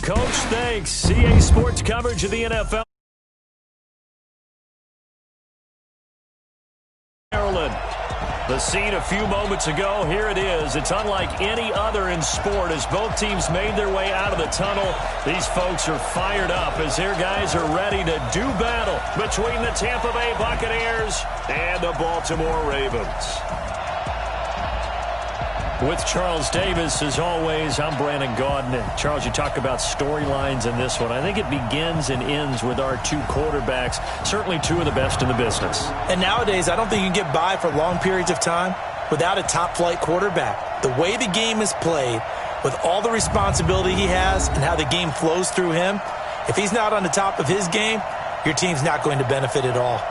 Coach, thanks. CA Sports coverage of the NFL. Maryland. The scene a few moments ago, here it is. It's unlike any other in sport as both teams made their way out of the tunnel. These folks are fired up as their guys are ready to do battle between the Tampa Bay Buccaneers and the Baltimore Ravens. With Charles Davis, as always, I'm Brandon Gaudin. Charles, you talk about storylines in this one. I think it begins and ends with our two quarterbacks, certainly two of the best in the business. And nowadays, I don't think you can get by for long periods of time without a top-flight quarterback. The way the game is played, with all the responsibility he has and how the game flows through him, if he's not on the top of his game, your team's not going to benefit at all.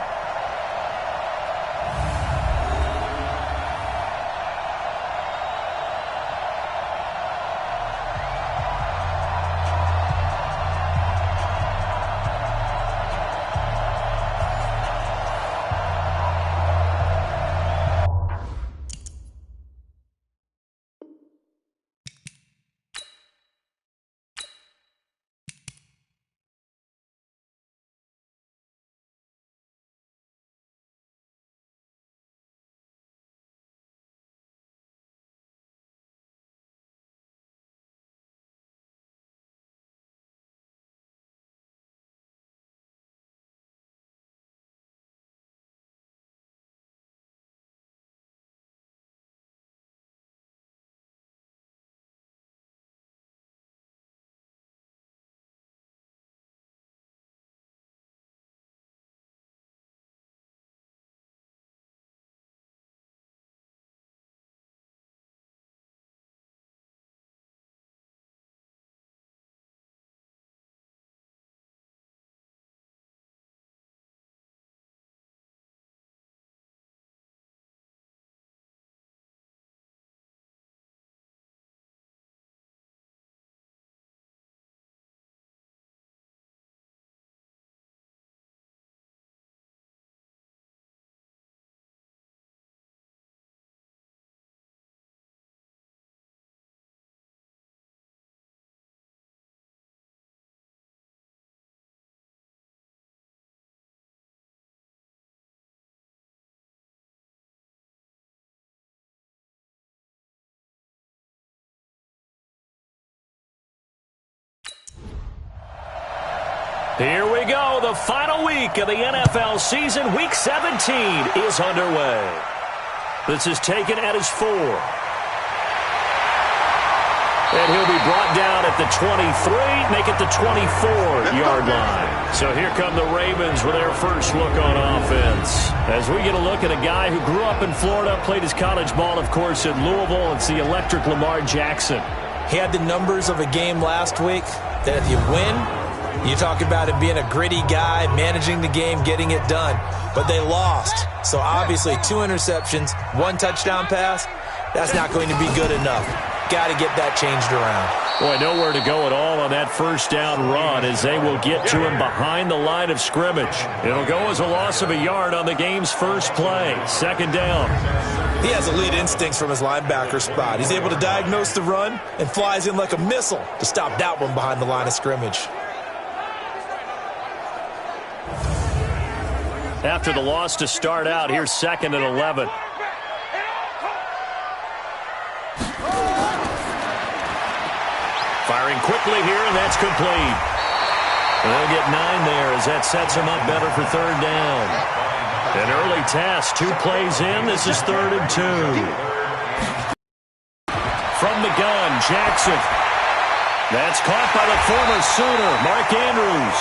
Here we go. The final week of the NFL season. Week 17 is underway. This is taken at his 4. And he'll be brought down at the 23, make it the 24-yard line. So here come the Ravens with their first look on offense. As we get a look at a guy who grew up in Florida, played his college ball, of course, in Louisville. It's the electric Lamar Jackson. He had the numbers of a game last week that if you win, you talk about him being a gritty guy, managing the game, getting it done. But they lost. So obviously 2 interceptions, 1 touchdown pass, that's not going to be good enough. Got to get that changed around. Boy, nowhere to go at all on that first down run as they will get to him behind the line of scrimmage. It'll go as a loss of a yard on the game's first play. Second down. He has elite instincts from his linebacker spot. He's able to diagnose the run and flies in like a missile to stop that one behind the line of scrimmage. After the loss to start out, here's 2nd and 11. Firing quickly here, and that's complete. They'll get 9 there as that sets him up better for 3rd down. An early test, 2 plays in. This is 3rd and 2. From the gun, Jackson. That's caught by the former Sooner, Mark Andrews.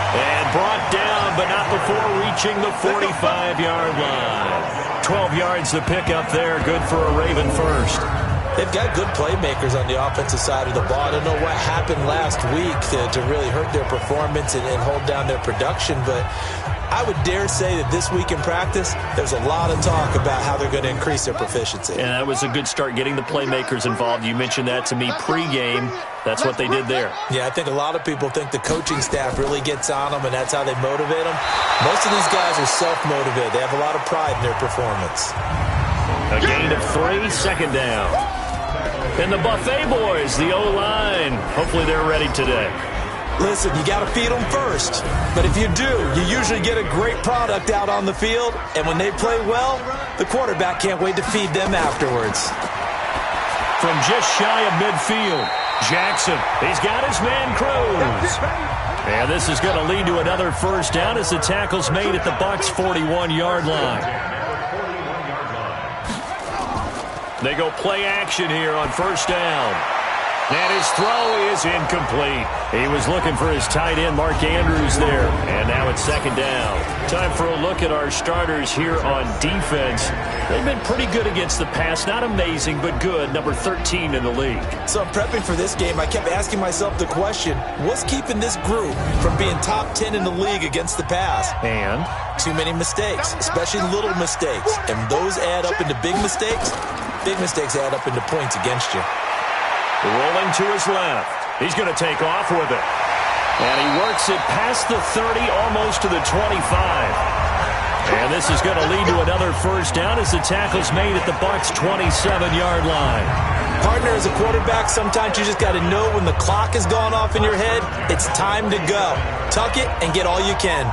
And brought down, but not before reaching the 45-yard line. 12 yards to pick up there. Good for a Raven first. They've got good playmakers on the offensive side of the ball. I don't know what happened last week to really hurt their performance and hold down their production, but I would dare say that this week in practice, there's a lot of talk about how they're going to increase their proficiency. And that was a good start, getting the playmakers involved. You mentioned that to me pregame. That's what they did there. Yeah, I think a lot of people think the coaching staff really gets on them, and that's how they motivate them. Most of these guys are self-motivated. They have a lot of pride in their performance. A gain of 3, 2nd down. And the Buffet boys, the O-line, hopefully they're ready today. Listen, you got to feed them first. But if you do, you usually get a great product out on the field. And when they play well, the quarterback can't wait to feed them afterwards. From just shy of midfield, Jackson, he's got his man Cruz. And this is going to lead to another first down as the tackle's made at the Bucs' 41-yard line. They go play action here on first down. And his throw is incomplete. He was looking for his tight end, Mark Andrews, there. And now it's second down. Time for a look at our starters here on defense. They've been pretty good against the pass. Not amazing, but good. Number 13 in the league. So I'm prepping for this game. I kept asking myself the question, what's keeping this group from being top 10 in the league against the pass? And? Too many mistakes, especially little mistakes. And those add up into big mistakes. Big mistakes add up into points against you. Rolling to his left. He's going to take off with it. And he works it past the 30, almost to the 25. And this is going to lead to another first down as the tackle's made at the Bucs' 27-yard line. Partner, as a quarterback, sometimes you just got to know when the clock has gone off in your head, it's time to go. Tuck it and get all you can.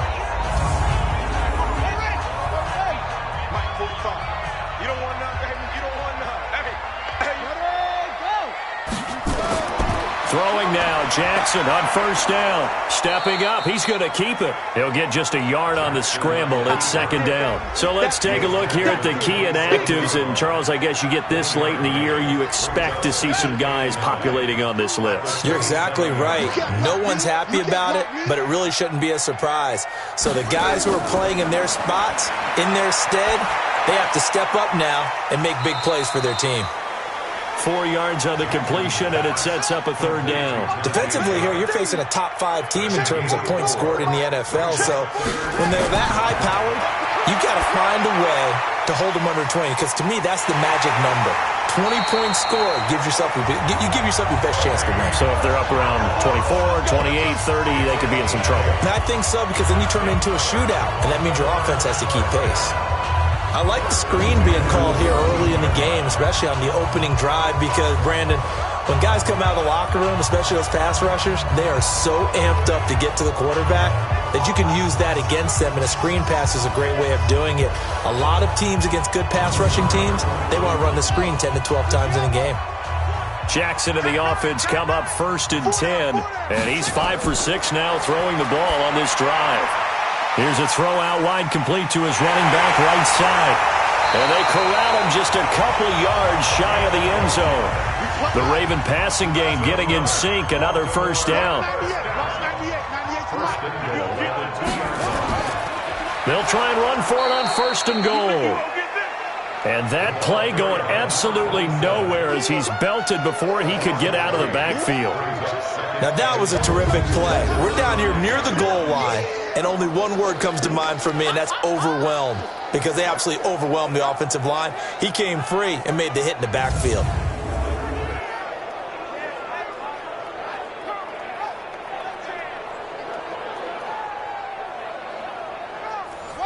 Throwing now, Jackson on first down. Stepping up, he's going to keep it. He'll get just a yard on the scramble. It's second down. So let's take a look here at the key inactives. And, Charles, I guess you get this late in the year, you expect to see some guys populating on this list. You're exactly right. No one's happy about it, but it really shouldn't be a surprise. So the guys who are playing in their spots, in their stead, they have to step up now and make big plays for their team. 4 yards on the completion, and it sets up a third down. Defensively here, you're facing a top-5 team in terms of points scored in the NFL. So when they're that high-powered, you've got to find a way to hold them under 20, because to me, that's the magic number. 20-point score gives yourself you give yourself your best chance to win. So if they're up around 24, 28, 30, they could be in some trouble. And I think so, because then you turn it into a shootout, and that means your offense has to keep pace. I like the screen being called here early in the game, especially on the opening drive, because, Brandon, when guys come out of the locker room, especially those pass rushers, they are so amped up to get to the quarterback that you can use that against them, and a screen pass is a great way of doing it. A lot of teams against good pass rushing teams, they want to run the screen 10 to 12 times in a game. Jackson and the offense come up first and 10, and he's 5 for 6 now throwing the ball on this drive. Here's a throw out wide, complete to his running back right side. And they corral him just a couple yards shy of the end zone. The Raven passing game getting in sync, another first down. They'll try and run for it on first and goal. And that play going absolutely nowhere as he's belted before he could get out of the backfield. Now that was a terrific play. We're down here near the goal line, and only one word comes to mind for me, and that's overwhelmed, because they absolutely overwhelmed the offensive line. He came free and made the hit in the backfield.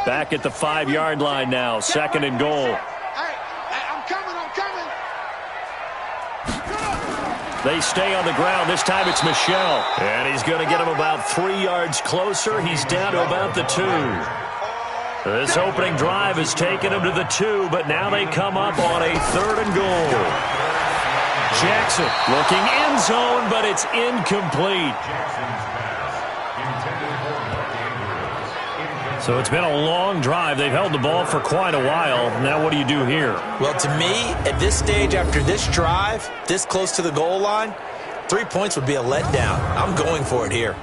Back at the 5-yard line now, second and goal. They stay on the ground. This time it's Michel. And he's going to get him about 3 yards closer. He's down to about the 2. This opening drive has taken him to the 2, but now they come up on a third and goal. Jackson looking end zone, but it's incomplete. So it's been a long drive. They've held the ball for quite a while. Now what do you do here? Well, to me, at this stage, after this drive, this close to the goal line, 3 points would be a letdown. I'm going for it here.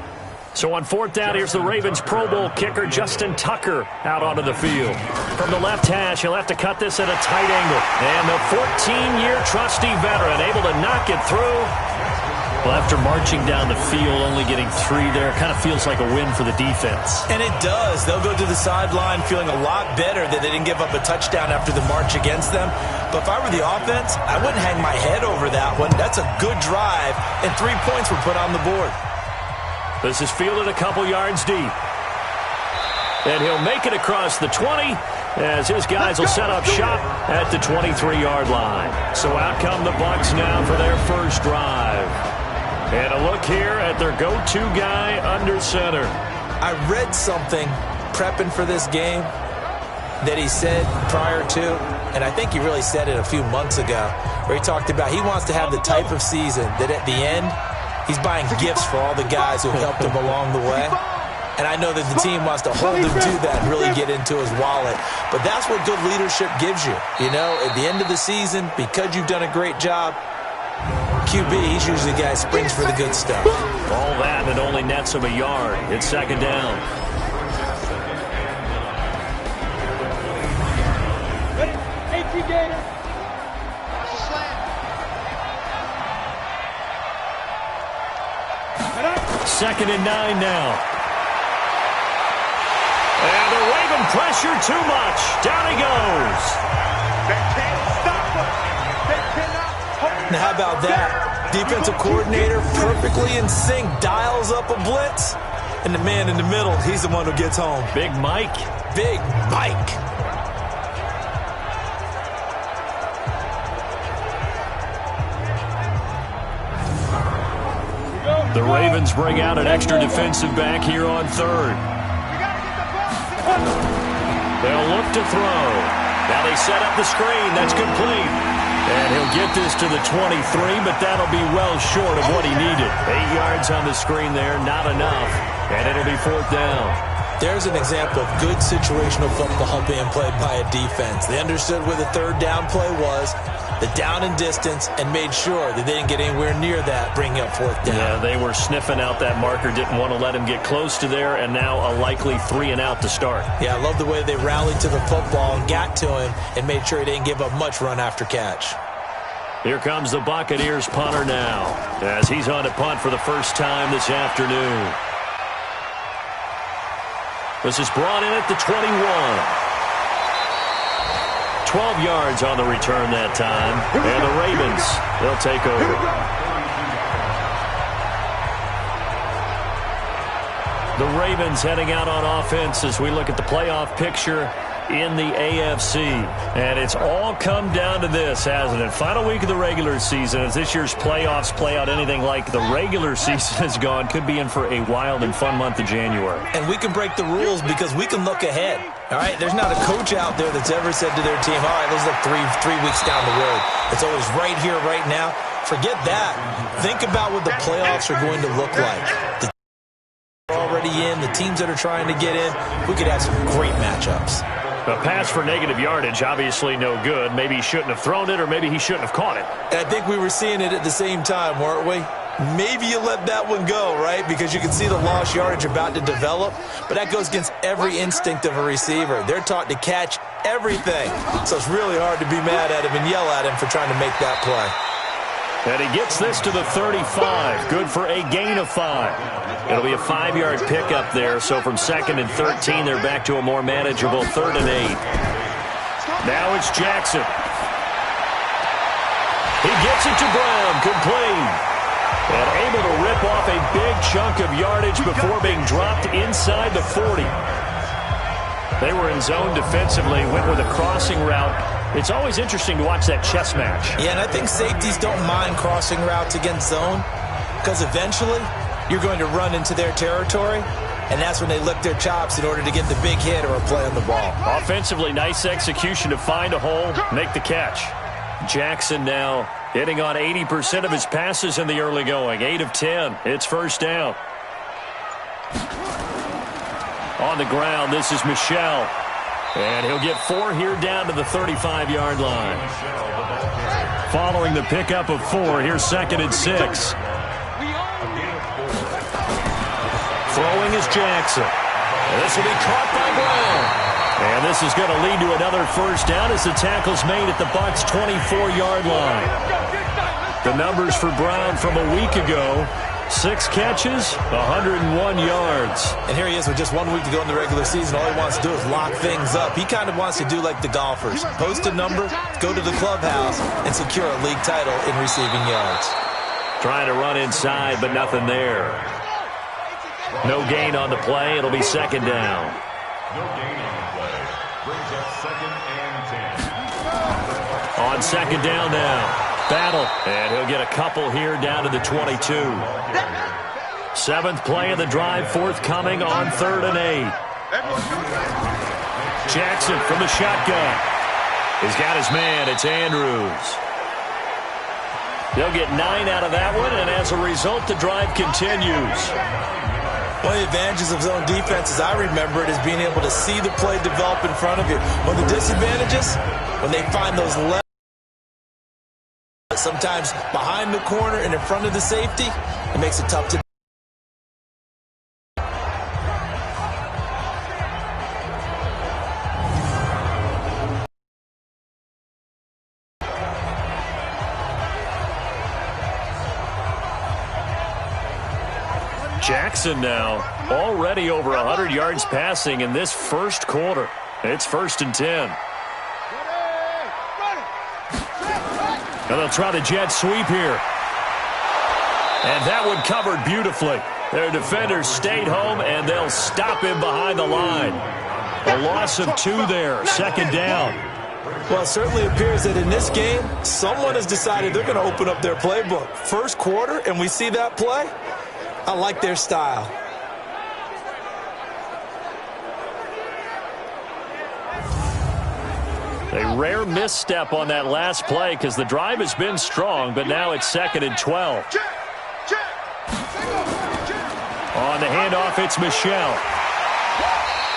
So on fourth down, here's the Ravens Pro Bowl kicker, Justin Tucker, out onto the field. From the left hash, he'll have to cut this at a tight angle. And the 14-year trusty veteran able to knock it through. Well, after marching down the field, only getting 3 there, kind of feels like a win for the defense. And it does. They'll go to the sideline feeling a lot better that they didn't give up a touchdown after the march against them. But if I were the offense, I wouldn't hang my head over that one. That's a good drive, and 3 points were put on the board. This is fielded a couple yards deep. And he'll make it across the 20 as his guys will set up shop at the 23-yard line. So out come the Bucs now for their first drive. And a look here at their go-to guy under center. I read something prepping for this game that he said prior to, and I think he really said it a few months ago, where he talked about he wants to have the type of season that at the end, he's buying gifts for all the guys who helped him along the way. And I know that the team wants to hold him to that and really get into his wallet. But that's what good leadership gives you. You know, at the end of the season, because you've done a great job, QB, he's usually the guy who springs for the good stuff. All that, and it only nets him a yard. It's second down. Second and 9 now. And the Raven pressure too much. Down he goes. They can't stop us. They cannot hold us. Now, how about that? Defensive coordinator perfectly in sync, dials up a blitz, and the man in the middle, he's the one who gets home. Big Mike. Big Mike. The Ravens bring out an extra defensive back here on third. They'll look to throw. Now they set up the screen. That's complete. And he'll get this to the 23, but that'll be well short of what he needed. 8 yards on the screen there, not enough. And it'll be fourth down. There's an example of good situational football being played by a defense. They understood where the third down play was, the down and distance, and made sure that they didn't get anywhere near that, bringing up fourth down. Yeah, they were sniffing out that marker, didn't want to let him get close to there, and now a likely 3 and out to start. Yeah, I love the way they rallied to the football and got to him and made sure he didn't give up much run after catch. Here comes the Buccaneers punter now, as he's on to punt for the first time this afternoon. This is brought in at the 21. 12 yards on the return that time. And the Ravens, they'll take over. The Ravens heading out on offense as we look at the playoff picture in the AFC. And it's all come down to this, hasn't it? Final week of the regular season. As this year's playoffs play out anything like the regular season has gone, could be in for a wild and fun month of January. And we can break the rules because we can look ahead. All right, there's not a coach out there that's ever said to their team, all right, let's look three weeks down the road. It's always right here, right now. Forget that. Think about what the playoffs are going to look like. The teams are already in, the teams that are trying to get in, we could have some great matchups. A pass for negative yardage, obviously no good. Maybe he shouldn't have thrown it, or maybe he shouldn't have caught it. And I think we were seeing it at the same time, weren't we? Maybe you let that one go, right? Because you can see the lost yardage about to develop. But that goes against every instinct of a receiver. They're taught to catch everything. So it's really hard to be mad at him and yell at him for trying to make that play. And he gets this to the 35. Good for a gain of 5. It'll be a 5-yard pickup there. So from 2nd and 13, they're back to a more manageable 3rd and 8. Now it's Jackson. He gets it to Brown. Complete. And able to rip off a big chunk of yardage before being dropped inside the 40. They were in zone defensively, went with a crossing route. It's always interesting to watch that chess match. Yeah, and I think safeties don't mind crossing routes against zone because eventually you're going to run into their territory, and that's when they lick their chops in order to get the big hit or a play on the ball. Offensively, nice execution to find a hole, make the catch. Jackson now hitting on 80% of his passes in the early going. 8 of 10. It's first down. On the ground, this is Michel. And he'll get 4 here down to the 35-yard line. Following the pickup of 4, here's 2nd and 6. Throwing is Jackson. And this will be caught by Brown. And this is going to lead to another first down as the tackle's made at the Bucs' 24-yard line. The numbers for Brown from a week ago: 6 catches, 101 yards. And here he is with just 1 week to go in the regular season. All he wants to do is lock things up. He kind of wants to do like the golfers. Post a number, go to the clubhouse, and secure a league title in receiving yards. Trying to run inside, but nothing there. No gain on the play. It'll be 2nd down. Brings up 2nd and 10. On 2nd down now. Battle. And he'll get a couple here down to the 22. 7th play of the drive forthcoming on 3rd and 8. Jackson from the shotgun. He's got his man. It's Andrews. They'll get 9 out of that one, and as a result, the drive continues. One of the advantages of zone defense, as I remember it, is being able to see the play develop in front of you. One of the disadvantages, when they find those left, sometimes behind the corner and in front of the safety, it makes it tough to. Jackson now already over 100 yards passing in this first quarter. It's 1st and 10. And they'll try the jet sweep here. And that one covered beautifully. Their defenders stayed home, and they'll stop him behind the line. A loss of 2 there, 2nd down. Well, it certainly appears that in this game, someone has decided they're going to open up their playbook. First quarter, and we see that play. I like their style. A rare misstep on that last play because the drive has been strong, but now it's 2nd and 12. On the handoff, it's Michel.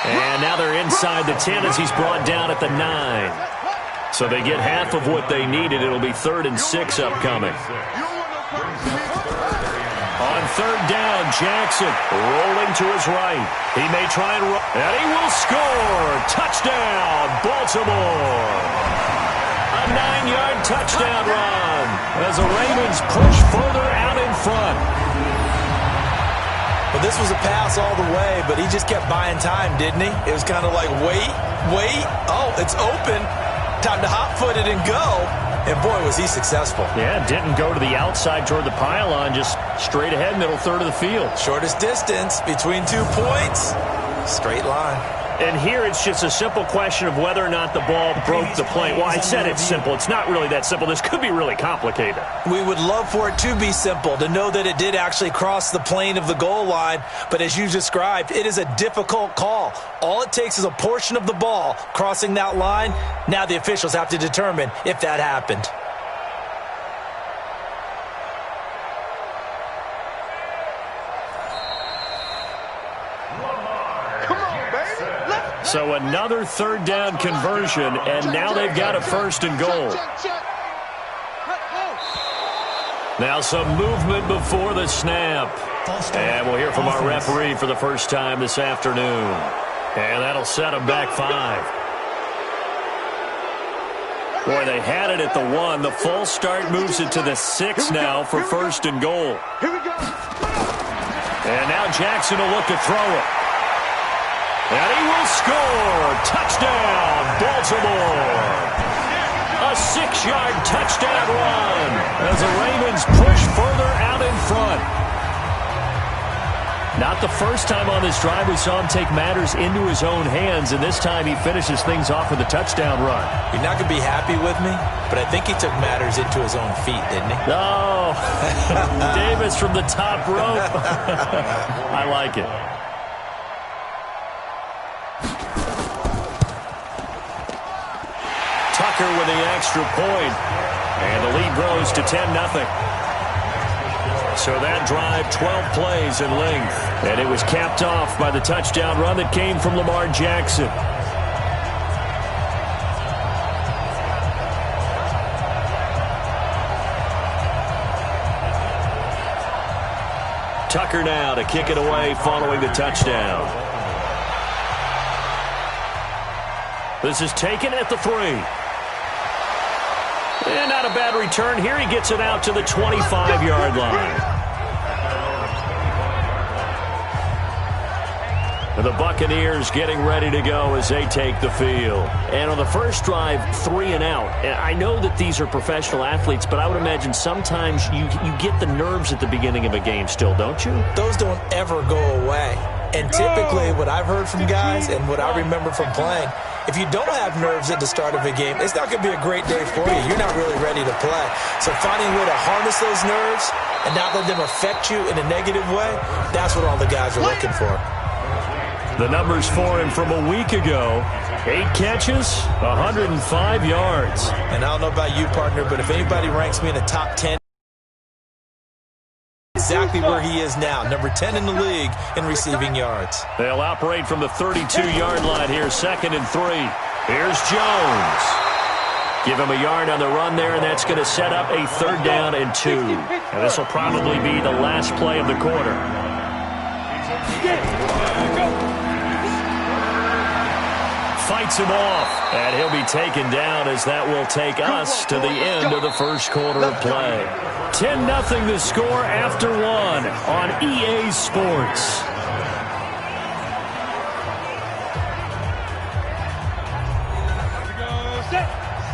And now they're inside the 10 as he's brought down at the 9. So they get half of what they needed. It'll be 3rd and 6 upcoming. On 3rd down, Jackson rolling to his right. He may try and run, and he will score. Touchdown, Baltimore. A 9-yard touchdown run as the Ravens push further out in front. Well, this was a pass all the way, but he just kept buying time, didn't he? It was kind of like, wait. Oh, it's open. Time to hot-foot it and go. And, boy, was he successful. Yeah, didn't go to the outside toward the pylon, just straight ahead, middle third of the field. Shortest distance between 2 points, straight line. And here it's just a simple question of whether or not the ball broke the plane. Well, I said it's simple. It's not really that simple. This could be really complicated. We would love for it to be simple, to know that it did actually cross the plane of the goal line. But as you described, it is a difficult call. All it takes is a portion of the ball crossing that line. Now the officials have to determine if that happened. So another 3rd down conversion, and now they've got a 1st and goal. Now some movement before the snap. And we'll hear from our referee for the first time this afternoon. And that'll set them back 5. Boy, they had it at the 1. The false start moves it to the 6 now for 1st and goal. And now Jackson will look to throw it. And he will score. Touchdown, Baltimore. A 6-yard touchdown run as the Ravens push further out in front. Not the first time on this drive we saw him take matters into his own hands, and this time he finishes things off with a touchdown run. You're not going to be happy with me, but I think he took matters into his own feet, didn't he? Oh, Davis from the top rope. I like it. Tucker with the extra point, and the lead grows to 10-0. So that drive, 12 plays in length, and it was capped off by the touchdown run that came from Lamar Jackson. Tucker now to kick it away following the touchdown. This is taken at the 3. And not a bad return here. He gets it out to the 25-yard line. The Buccaneers getting ready to go as they take the field. And on the first drive, 3 and out. And I know that these are professional athletes, but I would imagine sometimes you get the nerves at the beginning of a game still, don't you? Those don't ever go away. And typically what I've heard from guys and what I remember from playing, if you don't have nerves at the start of a game, it's not going to be a great day for you. You're not really ready to play. So finding a way to harness those nerves and not let them affect you in a negative way, that's what all the guys are looking for. The numbers for him from a week ago: 8 catches, 105 yards. And I don't know about you, partner, but if anybody ranks me in the top 10, exactly where he is now, number 10 in the league in receiving yards. They'll operate from the 32-yard line here, 2nd and 3. Here's Jones. Give him a yard on the run there, and that's going to set up a 3rd down and 2. And this will probably be the last play of the quarter. Fights him off, and he'll be taken down as that will take us to the end of the first quarter of play. 10-0 the score after 1 on EA Sports. Set.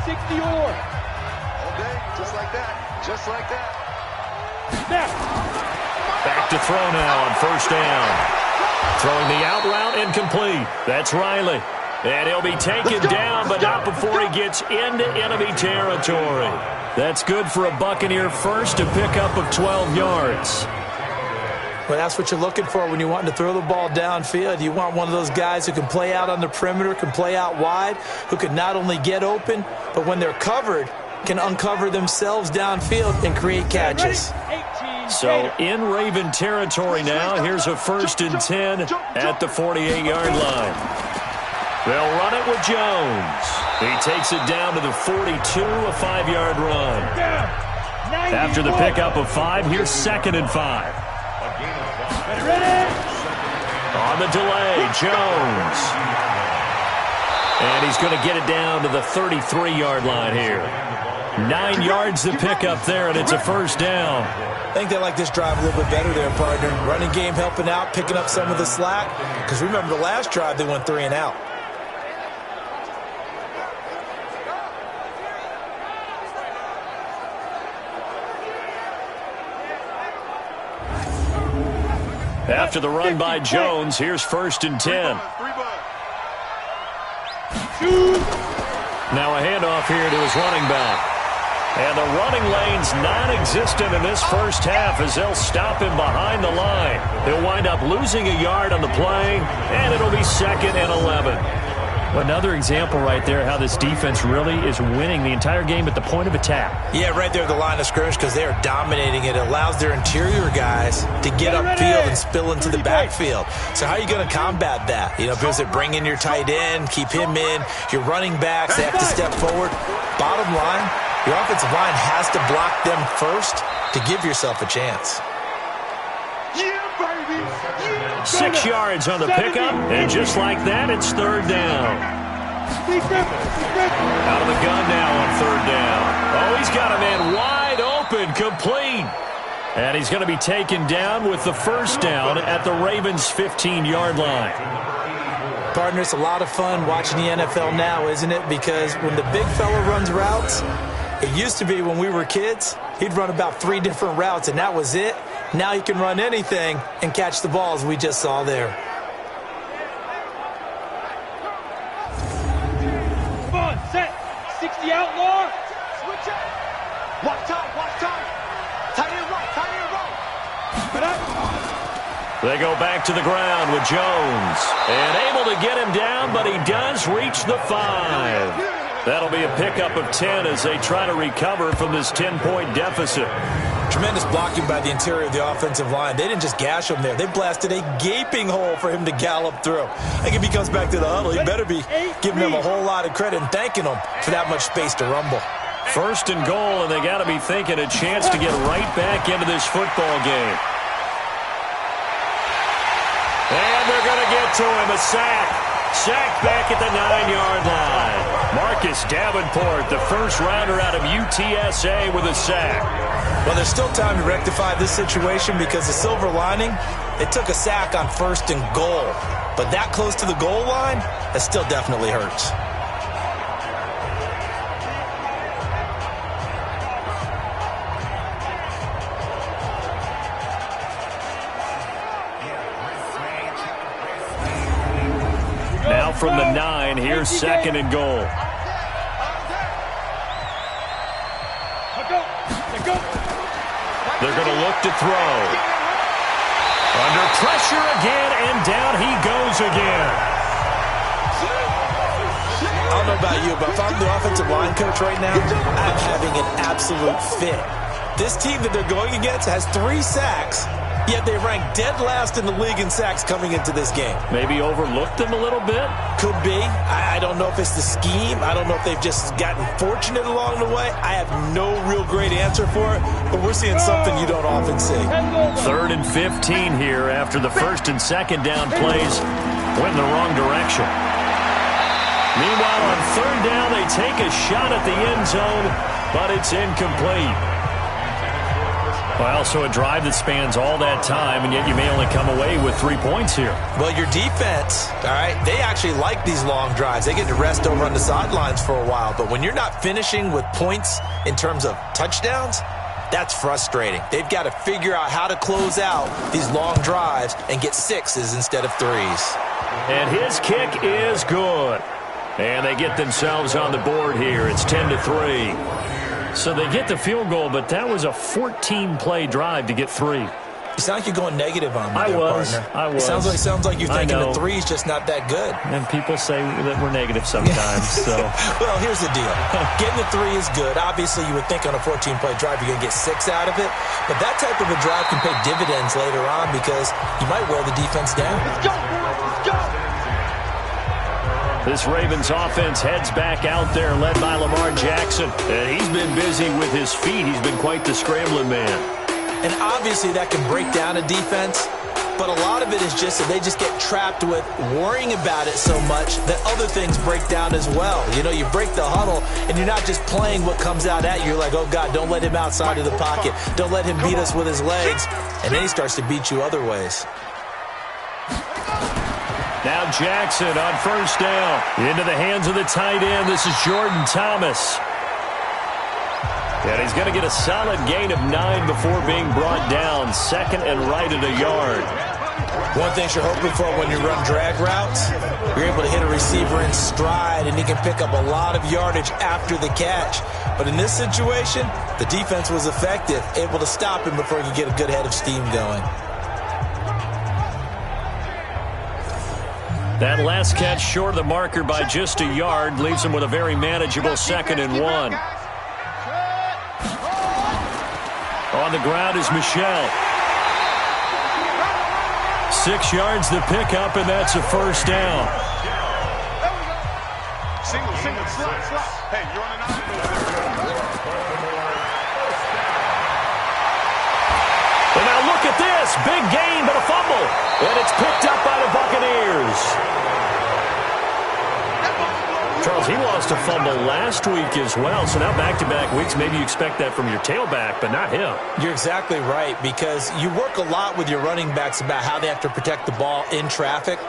60 or. All day, just like that. Just like that. Back to throw now on 1st down. Throwing the out route incomplete. That's Riley. And he'll be taken down, but not before he gets into enemy territory. That's good for a Buccaneer first, a pickup of 12 yards. Well, that's what you're looking for when you want to throw the ball downfield. You want one of those guys who can play out on the perimeter, can play out wide, who can not only get open, but when they're covered, can uncover themselves downfield and create catches. So in Raven territory now. Here's a 1st and 10 at the 48-yard line. They'll run it with Jones. He takes it down to the 42, a 5-yard run. After the pickup of 5, here's 2nd and 5. On the delay, Jones. And he's going to get it down to the 33-yard line here. 9 yards to pick up there, and it's a 1st down. I think they like this drive a little bit better there, partner. Running game helping out, picking up some of the slack. Because remember, the last drive they went 3 and out. After the run by Jones, here's 1st and 10. Now a handoff here to his running back. And the running lane's non-existent in this first half as they'll stop him behind the line. He'll wind up losing a yard on the play, and it'll be 2nd and 11. Another example right there how this defense really is winning the entire game at the point of attack. Yeah, right there at the line of scrimmage because they are dominating it. It allows their interior guys to get upfield and spill into the backfield. So how are you going to combat that? You know, because they're bringing your tight end, keep him in. Your running backs, they have to step forward. Bottom line, your offensive line has to block them first to give yourself a chance. 6 yards on the pickup, and just like that, it's 3rd down. Out of the gun now on 3rd down. Oh, he's got a man wide open, complete. And he's going to be taken down with the 1st down at the Ravens' 15-yard line. Partner, it's a lot of fun watching the NFL now, isn't it? Because when the big fella runs routes, it used to be when we were kids, he'd run about 3 different routes, and that was it. Now he can run anything and catch the balls we just saw there. Come on, set. 60 outlaw. Switch it. Watch time. Tight end right. They go back to the ground with Jones. And able to get him down, but he does reach the 5. That'll be a pickup of 10 as they try to recover from this 10-point deficit. Tremendous blocking by the interior of the offensive line. They didn't just gash him there. They blasted a gaping hole for him to gallop through. I think if he comes back to the huddle, he better be giving them a whole lot of credit and thanking them for that much space to rumble. 1st and goal, and they got to be thinking a chance to get right back into this football game. And they're going to get to him, a sack. Sack back at the 9-yard line. Marcus Davenport, the first-rounder out of UTSA with a sack. Well, there's still time to rectify this situation because the silver lining, they took a sack on 1st and goal. But that close to the goal line, that still definitely hurts. from the 9. Here's 2nd and goal. They're going to look to throw. Under pressure again, and down he goes again. I don't know about you, but if I'm the offensive line coach right now, I'm having an absolute fit. This team that they're going against has 3 sacks, yet they rank dead last in the league in sacks coming into this game. Maybe overlooked them a little bit? Could be. I don't know if it's the scheme. I don't know if they've just gotten fortunate along the way. I have no real great answer for it, but we're seeing something you don't often see. 3rd and 15 here after the 1st and 2nd down plays went in the wrong direction. Meanwhile, on 3rd down, they take a shot at the end zone, but it's incomplete. Well, so a drive that spans all that time, and yet you may only come away with 3 points here. Well, your defense, all right, they actually like these long drives. They get to rest over on the sidelines for a while. But when you're not finishing with points in terms of touchdowns, that's frustrating. They've got to figure out how to close out these long drives and get 6s instead of 3s. And his kick is good. And they get themselves on the board here. It's 10-3. So they get the field goal, but that was a 14-play drive to get 3. You sound like you're going negative on me, I was. It sounds like you're thinking the 3's just not that good. And people say that we're negative sometimes. So, well, here's the deal. Getting the 3 is good. Obviously, you would think on a 14-play drive you're going to get 6 out of it. But that type of a drive can pay dividends later on because you might wear the defense down. Let's go, let's go. This Ravens offense heads back out there, led by Lamar Jackson. And he's been busy with his feet. He's been quite the scrambling man. And obviously that can break down a defense, but a lot of it is just that they just get trapped with worrying about it so much that other things break down as well. You know, you break the huddle, and you're not just playing what comes out at you. You're like, oh, God, don't let him outside of the pocket. Don't let him beat us with his legs. And then he starts to beat you other ways. Now Jackson on 1st down. Into the hands of the tight end. This is Jordan Thomas. And he's going to get a solid gain of 9 before being brought down. 2nd and right at a yard. One thing you're hoping for when you run drag routes, you're able to hit a receiver in stride, and he can pick up a lot of yardage after the catch. But in this situation, the defense was effective, able to stop him before he could get a good head of steam going. That last catch short of the marker by just a yard leaves him with a very manageable 2nd and 1. On the ground is Michelle. 6 yards to pick up, and that's a 1st down. Single, slot. Hey, you're on an And now look at this. Big gain, but a fumble. And it's picked up by the Buccaneers. Charles, he lost a fumble last week as well. So now back-to-back weeks, maybe you expect that from your tailback, but not him. You're exactly right, because you work a lot with your running backs about how they have to protect the ball in traffic.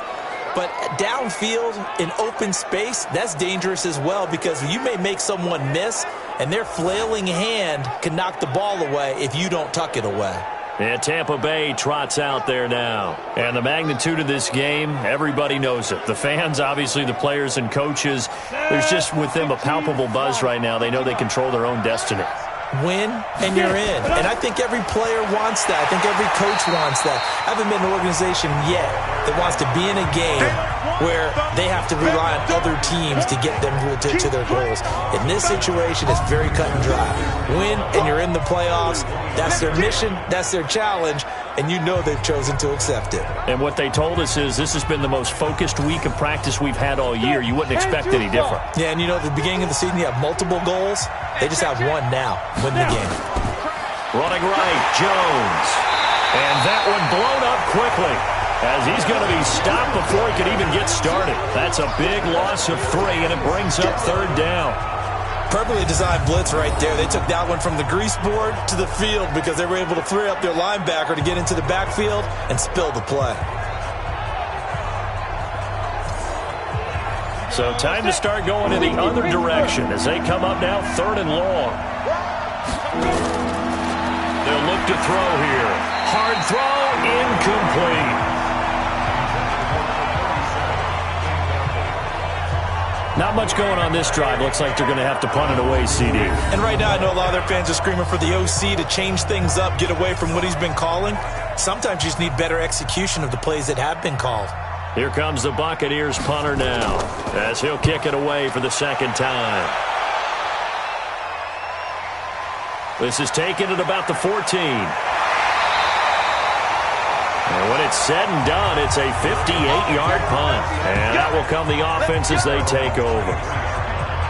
But downfield, in open space, that's dangerous as well, because you may make someone miss, and their flailing hand can knock the ball away if you don't tuck it away. And Tampa Bay trots out there now. And the magnitude of this game, everybody knows it. The fans, obviously the players and coaches, there's just with them a palpable buzz right now. They know they control their own destiny. Win, and you're in. And I think every player wants that. I think every coach wants that. I haven't been in an organization yet that wants to be in a game where they have to rely on other teams to get them to their goals. In this situation, it's very cut and dry. Win, and you're in the playoffs. That's their mission. That's their challenge. And you know they've chosen to accept it. And what they told us is this has been the most focused week of practice we've had all year. You wouldn't expect any different. Yeah, and you know, at the beginning of the season, you have multiple goals. They just have one now. Win the game. Running right, Jones. And that one blown up quickly as he's going to be stopped before he could even get started. That's a big loss of 3, and it brings up 3rd down. Perfectly designed blitz right there. They took that one from the grease board to the field because they were able to free up their linebacker to get into the backfield and spill the play. So time to start going in the other direction as they come up now 3rd and long. They'll look to throw here. Hard throw, incomplete. much going on this drive. Looks like they're going to have to punt it away, CD. And right now I know a lot of their fans are screaming for the OC to change things up, get away from what he's been calling. Sometimes you just need better execution of the plays that have been called. Here comes the Buccaneers punter now, as he'll kick it away for the second time. This is taken at about the 14. And when it's said and done, it's a 58-yard punt. And that will come the offense as they take over.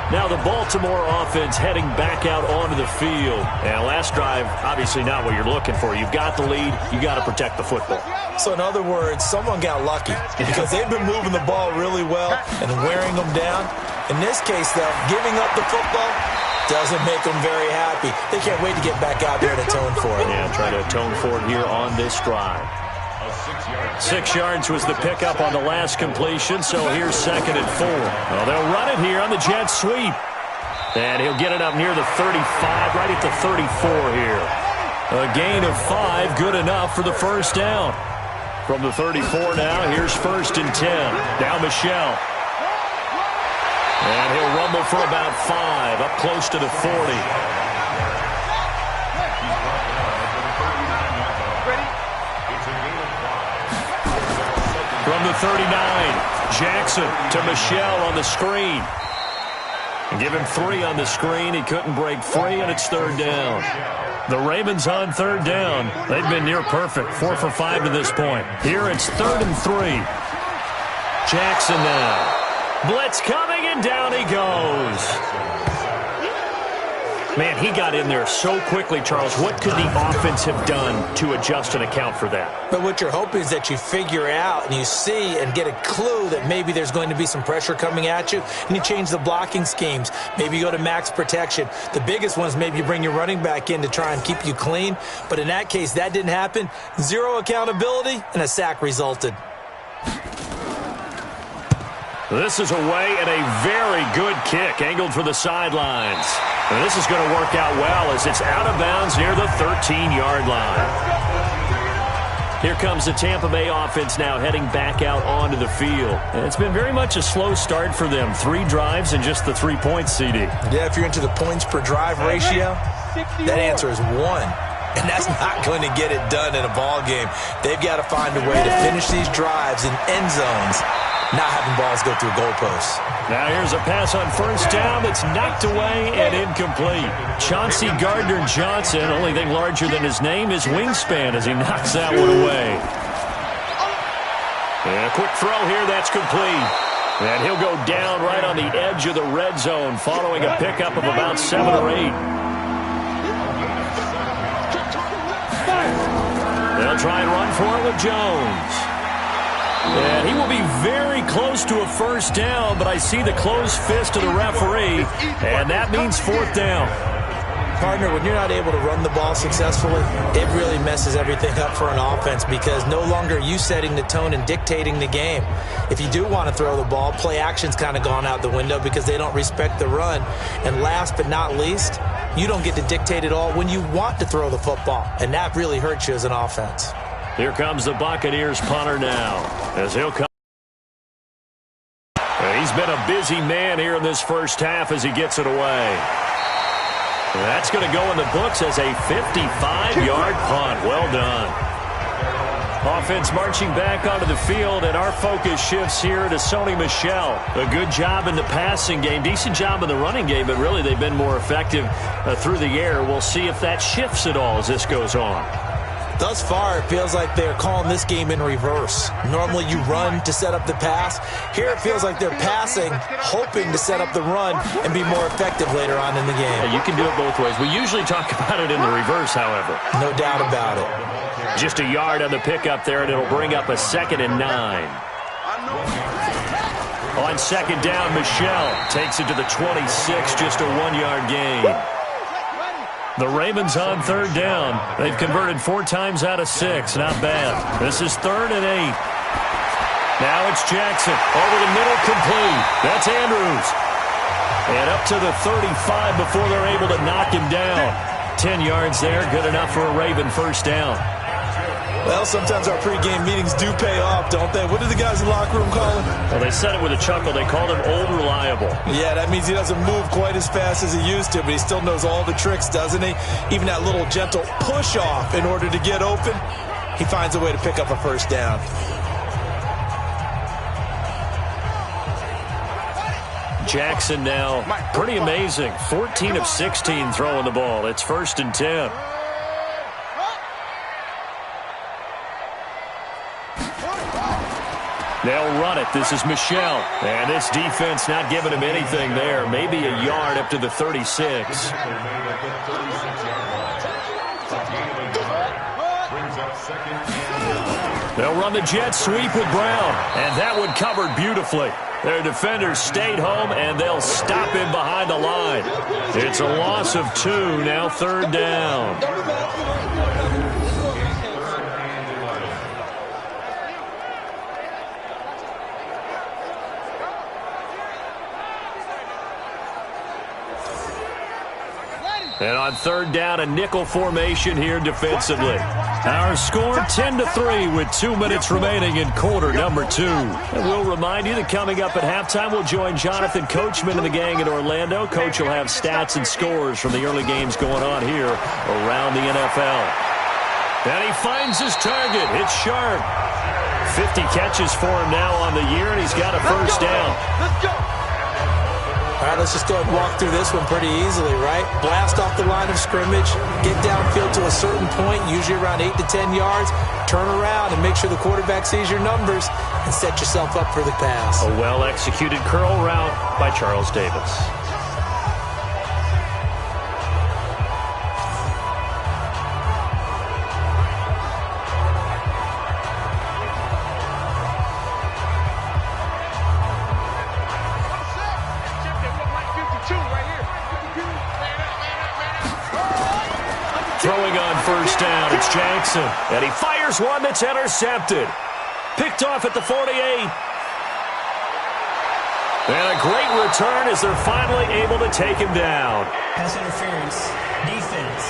Now the Baltimore offense heading back out onto the field. And last drive, obviously not what you're looking for. You've got the lead. You got to protect the football. So in other words, someone got lucky because they've been moving the ball really well and wearing them down. In this case, though, giving up the football doesn't make them very happy. They can't wait to get back out there and atone for it. Yeah, try to atone for it here on this drive. 6 yards was the pickup on the last completion, so here's 2nd and 4. Well, they'll run it here on the jet sweep. And he'll get it up near the 35, right at the 34 here. A gain of 5, good enough for the first down. From the 34 now, here's 1st and 10. Now Michelle. And he'll rumble for about 5, up close to the 40. From the 39, Jackson to Michelle on the screen. And give him 3 on the screen. He couldn't break free, and it's 3rd down. The Ravens on 3rd down. They've been near perfect, 4 for 5 to this point. Here it's 3rd and 3. Jackson now. Blitz coming, and down he goes. Man, he got in there so quickly, Charles. What could the offense have done to adjust and account for that? But what you're hoping is that you figure out and you see and get a clue that maybe there's going to be some pressure coming at you, and you change the blocking schemes. Maybe you go to max protection. The biggest one is maybe you bring your running back in to try and keep you clean. But in that case, that didn't happen. 0 accountability, and a sack resulted. This is away, and a very good kick angled for the sidelines. And this is going to work out well as it's out of bounds near the 13-yard line. Here comes the Tampa Bay offense now heading back out onto the field. And it's been very much a slow start for them. 3 drives and just the 3 points, CD. Yeah, if you're into the points per drive ratio, that answer is 1. And that's not going to get it done in a ball game. They've got to find a way to finish these drives in end zones, not having balls go through goalposts. Now here's a pass on 1st down that's knocked away and incomplete. Chauncey Gardner-Johnson, only thing larger than his name is wingspan as he knocks that one away. And a quick throw here, that's complete. And he'll go down right on the edge of the red zone following a pickup of about 7 or 8. They'll try and run for it with Jones. And he will be very close to a 1st down, but I see the closed fist of the referee, and that means 4th down. Partner, when you're not able to run the ball successfully, it really messes everything up for an offense because no longer are you setting the tone and dictating the game. If you do want to throw the ball, play action's kind of gone out the window because they don't respect the run. And last but not least, you don't get to dictate it all when you want to throw the football, and that really hurts you as an offense. Here comes the Buccaneers punter now as he'll come. He's been a busy man here in this first half as he gets it away. That's going to go in the books as a 55-yard punt. Well done. Offense marching back onto the field, and our focus shifts here to Sony Michel. A good job in the passing game, decent job in the running game, but really they've been more effective through the air. We'll see if that shifts at all as this goes on. Thus far, it feels like they're calling this game in reverse. Normally you run to set up the pass. Here it feels like they're passing, hoping to set up the run and be more effective later on in the game. Yeah, you can do it both ways. We usually talk about it in the reverse, however. No doubt about it. Just a yard on the pickup there, and it'll bring up a 2nd and 9. On 2nd down, Michel takes it to the 26, just a 1-yard gain. The Ravens on 3rd down. They've converted 4 times out of 6. Not bad. This is 3rd and 8. Now it's Jackson. Over the middle, complete. That's Andrews. And up to the 35 before they're able to knock him down. 10 yards there, good enough for a Raven 1st down. Well, sometimes our pregame meetings do pay off, don't they? What do the guys in the locker room call him? Well, they said it with a chuckle. They called him Old Reliable. Yeah, that means he doesn't move quite as fast as he used to, but he still knows all the tricks, doesn't he? Even that little gentle push-off in order to get open, he finds a way to pick up a first down. Jackson now, pretty amazing. 14 of 16 throwing the ball. It's 1st and 10. They'll run it. This is Michelle. And this defense not giving him anything there. Maybe a yard up to the 36. They'll run the jet sweep with Brown. And that one covered beautifully. Their defenders stayed home, and they'll stop him behind the line. It's a loss of 2, now 3rd down. And on 3rd down, a nickel formation here defensively. Our score 10-3 with 2 minutes remaining in quarter number 2. And we'll remind you that coming up at halftime, we'll join Jonathan Coachman and the gang in Orlando. Coach will have stats and scores from the early games going on here around the NFL. And he finds his target. It's Sharp. 50 catches for him now on the year, and he's got a first down. Let's go. All right, let's just go ahead and walk through this one pretty easily, right? Blast off the line of scrimmage, get downfield to a certain point, usually around 8 to 10 yards, turn around and make sure the quarterback sees your numbers and set yourself up for the pass. A well-executed curl route by Charles Davis. Throwing on first down, it's Jackson. And he fires one that's intercepted. Picked off at the 48. And a great return as they're finally able to take him down. Pass interference, defense.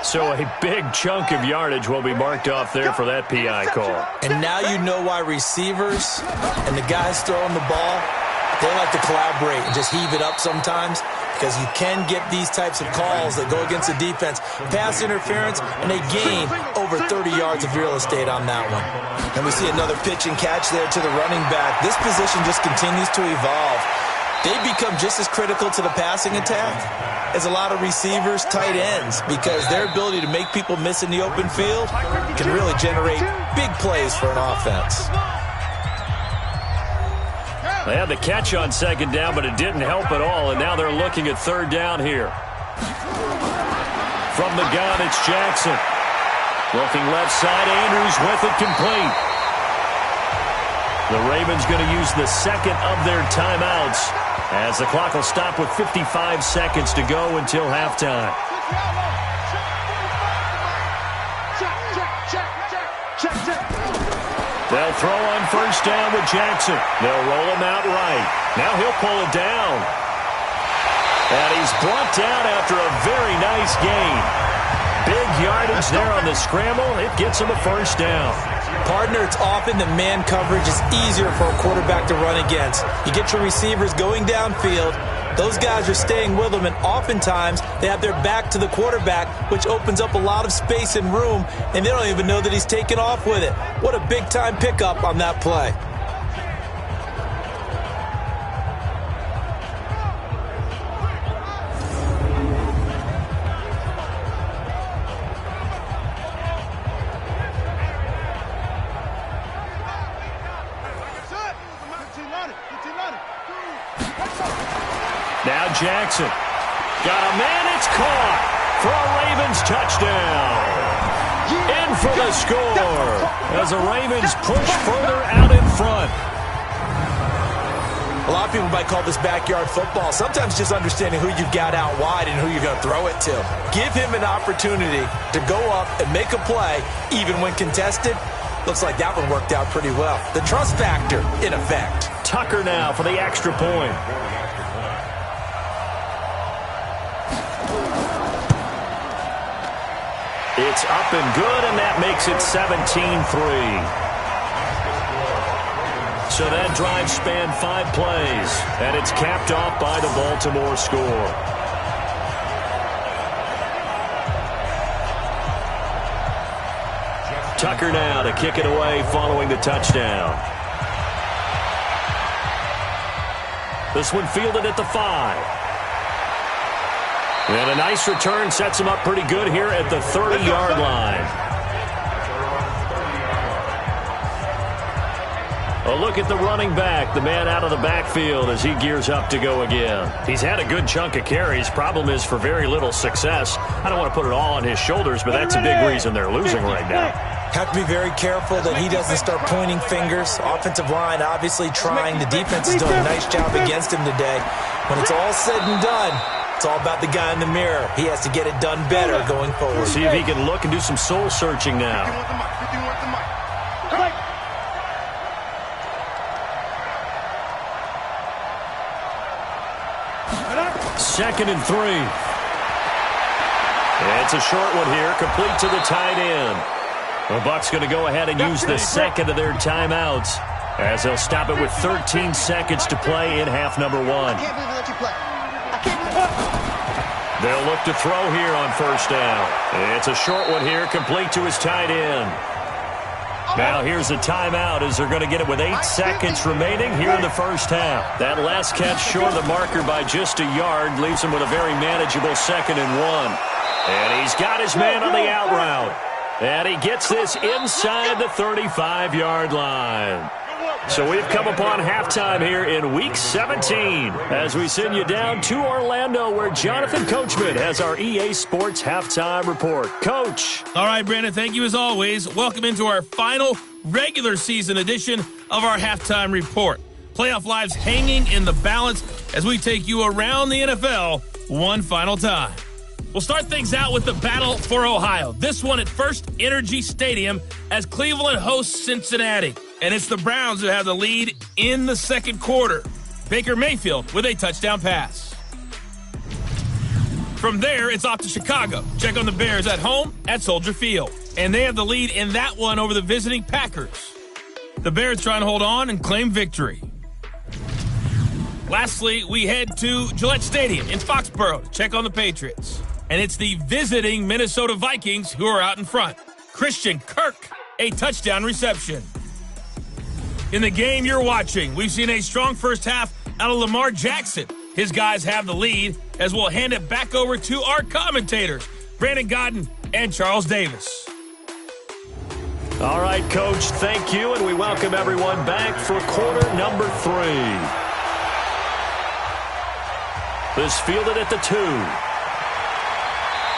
So a big chunk of yardage will be marked off there for that PI call. And now you know why receivers and the guys throwing the ball, they like to collaborate and just heave it up sometimes, because you can get these types of calls that go against the defense. Pass interference, and they gain over 30 yards of real estate on that one. And we see another pitch and catch there to the running back. This position just continues to evolve. They become just as critical to the passing attack as a lot of receivers, tight ends, because their ability to make people miss in the open field can really generate big plays for an offense. They had the catch on second down, but it didn't help at all, and now they're looking at third down here. From the gun, it's Jackson. Looking left side, Andrews with it complete. The Ravens going to use the second of their timeouts as the clock will stop with 55 seconds to go until halftime. They'll throw on first down with Jackson. They'll roll him out right. Now he'll pull it down. And he's brought down after a very nice gain. Big yardage there on the scramble. It gets him a first down. Partner, it's often that man coverage is easier for a quarterback to run against. You get your receivers going downfield. Those guys are staying with them, and oftentimes they have their back to the quarterback, which opens up a lot of space and room, and they don't even know that he's taken off with it. What a big-time pickup on that play. Now Jackson. Got a man, it's caught for a Ravens touchdown. In for the score as the Ravens push further out in front. A lot of people might call this backyard football. Sometimes just understanding who you've got out wide and who you're going to throw it to. Give him an opportunity to go up and make a play, even when contested. Looks like that one worked out pretty well. The trust factor, in effect. Tucker now for the extra point. It's up and good, and that makes it 17-3. So that drive spanned 5 plays, and it's capped off by the Baltimore score. Tucker now to kick it away following the touchdown. This one fielded at the 5. And a nice return sets him up pretty good here at the 30-yard line. A look at the running back, the man out of the backfield as he gears up to go again. He's had a good chunk of carries. Problem is for very little success. I don't want to put it all on his shoulders, but that's a big reason they're losing right now. Have to be very careful that he doesn't start pointing fingers. Offensive line obviously trying. The defense is doing a nice job against him today. When it's all said and done, it's all about the guy in the mirror. He has to get it done better going forward. See if he can look and do some soul searching now. Second and 3. It's a short one here, complete to the tight end. The Bucs going to go ahead and use the second of their timeouts as they'll stop it with 13 seconds to play in half number 1. I can't believe I let you play. I can't. They'll look to throw here on first down. It's a short one here, complete to his tight end. Now here's a timeout as they're going to get it with 8 seconds remaining here in the first half. That last catch short of the marker by just a yard leaves him with a very manageable 2nd and 1. And he's got his man on the out route. And he gets this inside the 35-yard line. So we've come upon halftime here in Week 17 as we send you down to Orlando where Jonathan Coachman has our EA Sports Halftime Report. Coach. All right, Brandon, thank you as always. Welcome into our final regular season edition of our Halftime Report. Playoff lives hanging in the balance as we take you around the NFL one final time. We'll start things out with the battle for Ohio. This one at First Energy Stadium as Cleveland hosts Cincinnati. And it's the Browns who have the lead in the second quarter. Baker Mayfield with a touchdown pass. From there, it's off to Chicago. Check on the Bears at home at Soldier Field. And they have the lead in that one over the visiting Packers. The Bears trying to hold on and claim victory. Lastly, we head to Gillette Stadium in Foxborough to check on the Patriots. And it's the visiting Minnesota Vikings who are out in front. Christian Kirk, a touchdown reception. In the game you're watching, we've seen a strong first half out of Lamar Jackson. His guys have the lead as we'll hand it back over to our commentators, Brandon Godden and Charles Davis. All right, Coach, thank you, and we welcome everyone back for quarter number 3. This fielded at the 2.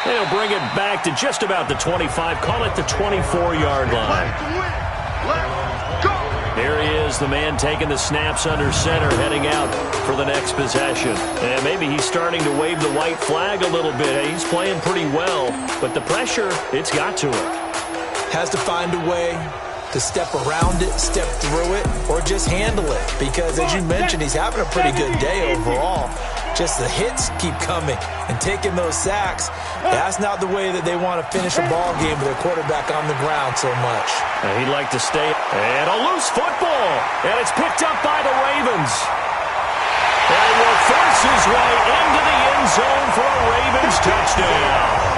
They'll bring it back to just about the 25, call it the 24-yard line. Here he is, the man taking the snaps under center, heading out for the next possession. And maybe he's starting to wave the white flag a little bit. He's playing pretty well, but the pressure, it's got to him. Has to find a way to step around it, step through it, or just handle it. Because, as you mentioned, he's having a pretty good day overall. Just the hits keep coming and taking those sacks. That's not the way that they want to finish a ball game with their quarterback on the ground so much. He'd like to stay. And a loose football. And it's picked up by the Ravens. And will force his way into the end zone for a Ravens touchdown.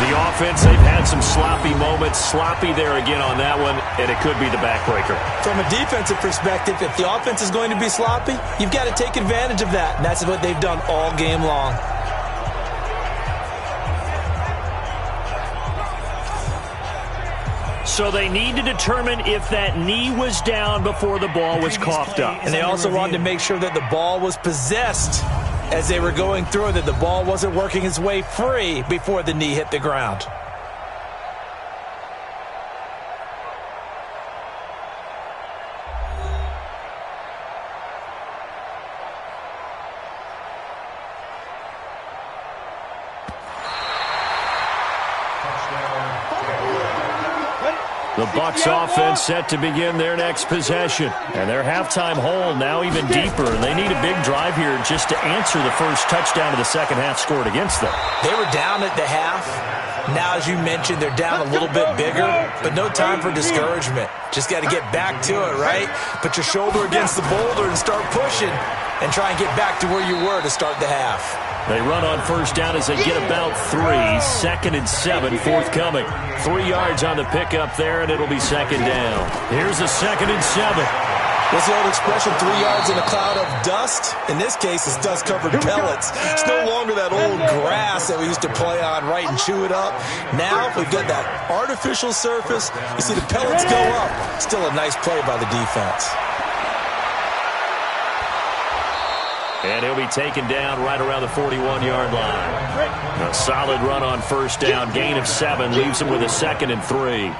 The offense, they've had some sloppy moments. Sloppy there again on that one, and it could be the backbreaker. From a defensive perspective, if the offense is going to be sloppy, you've got to take advantage of that, and that's what they've done all game long. So they need to determine if that knee was down before the ball was coughed up. And they also wanted to make sure that the ball was possessed as they were going through, that the ball wasn't working its way free before the knee hit the ground. The Bucs offense set to begin their next possession. And their halftime hole now even deeper. And they need a big drive here just to answer the first touchdown of the second half scored against them. They were down at the half. Now, as you mentioned, they're down a little bit bigger, but no time for discouragement. Just got to get back to it, right? Put your shoulder against the boulder and start pushing and try and get back to where you were to start the half. They run on first down as they get about 3. 2nd and 7 forthcoming. 3 yards on the pickup there, and it'll be second down. Here's a 2nd and 7. What's the old expression, 3 yards in a cloud of dust? In this case, it's dust-covered pellets. It's no longer that old grass that we used to play on, right, and chew it up. Now we've got that artificial surface. You see the pellets go up. Still a nice play by the defense. And he'll be taken down right around the 41-yard line. A solid run on first down. Gain of 7 leaves him with a 2nd and 3.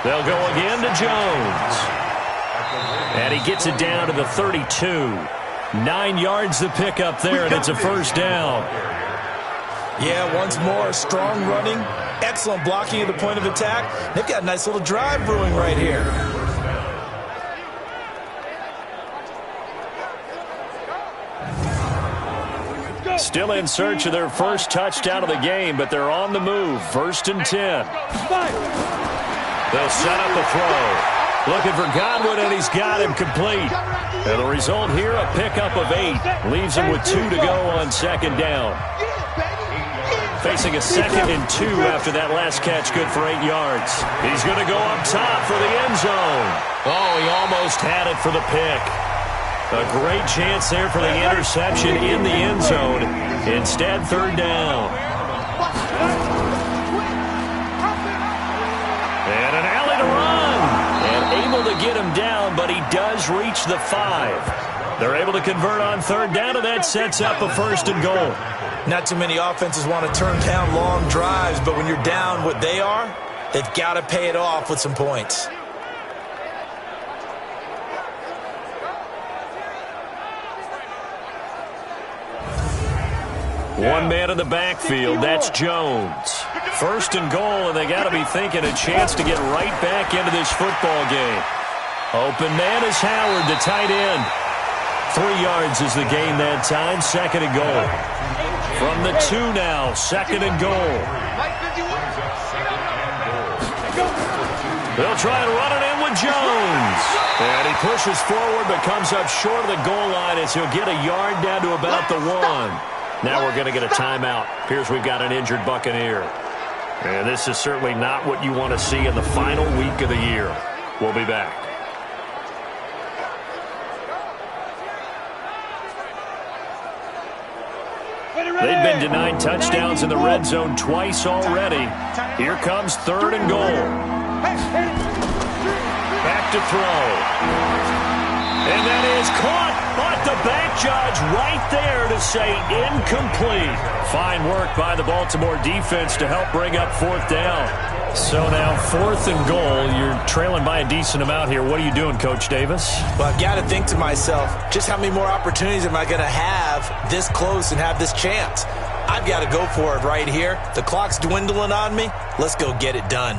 They'll go again to Jones. And he gets it down to the 32. 9 yards the pickup there, and it's a first down. Yeah, once more, strong running, excellent blocking at the point of attack. They've got a nice little drive brewing right here. Still in search of their first touchdown of the game, but they're on the move. 1st and 10. They'll set up a throw. Looking for Godwin, and he's got him complete. And the result here, a pickup of 8. Leaves him with 2 to go on second down. Facing a 2nd and 2 after that last catch, good for 8 yards. He's going to go up top for the end zone. Oh, he almost had it for the pick. A great chance there for the interception in the end zone. Instead, 3rd down. And an alley to run. And able to get him down, but he does reach the 5. They're able to convert on 3rd down, and that sets up a 1st and goal. Not too many offenses want to turn down long drives, but when you're down what they are, they've got to pay it off with some points. One man in the backfield, that's Jones. 1st and goal, and they got to be thinking a chance to get right back into this football game. Open man is Howard, the tight end. 3 yards is the gain that time, 2nd and goal. From the 2 now, 2nd and goal. They'll try and run it in with Jones. And he pushes forward but comes up short of the goal line as he'll get a yard down to about the 1. Now we're going to get a timeout. Appears we've got an injured Buccaneer. And this is certainly not what you want to see in the final week of the year. We'll be back. They've been denied touchdowns in the red zone twice already. Here comes 3rd and goal. Back to throw. And that is caught, but the back judge right there to say incomplete. Fine work by the Baltimore defense to help bring up 4th down. So now 4th and goal. You're trailing by a decent amount here. What are you doing, Coach Davis? Well, I've got to think to myself, just how many more opportunities am I going to have this close and have this chance? I've got to go for it right here. The clock's dwindling on me. Let's go get it done.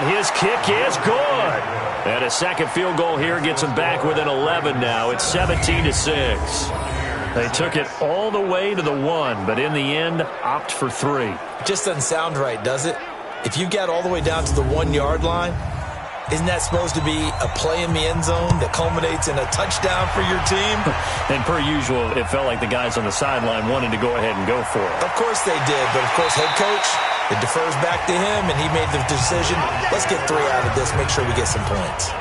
His kick is good. And a second field goal here gets him back within 11 now. It's 17-6. They took it all the way to the 1, but in the end, opt for 3. It just doesn't sound right, does it? If you got all the way down to the 1-yard line, isn't that supposed to be a play in the end zone that culminates in a touchdown for your team? And per usual, it felt like the guys on the sideline wanted to go ahead and go for it. Of course they did, but of course head coach, it defers back to him, and he made the decision. Let's get 3 out of this, make sure we get some points.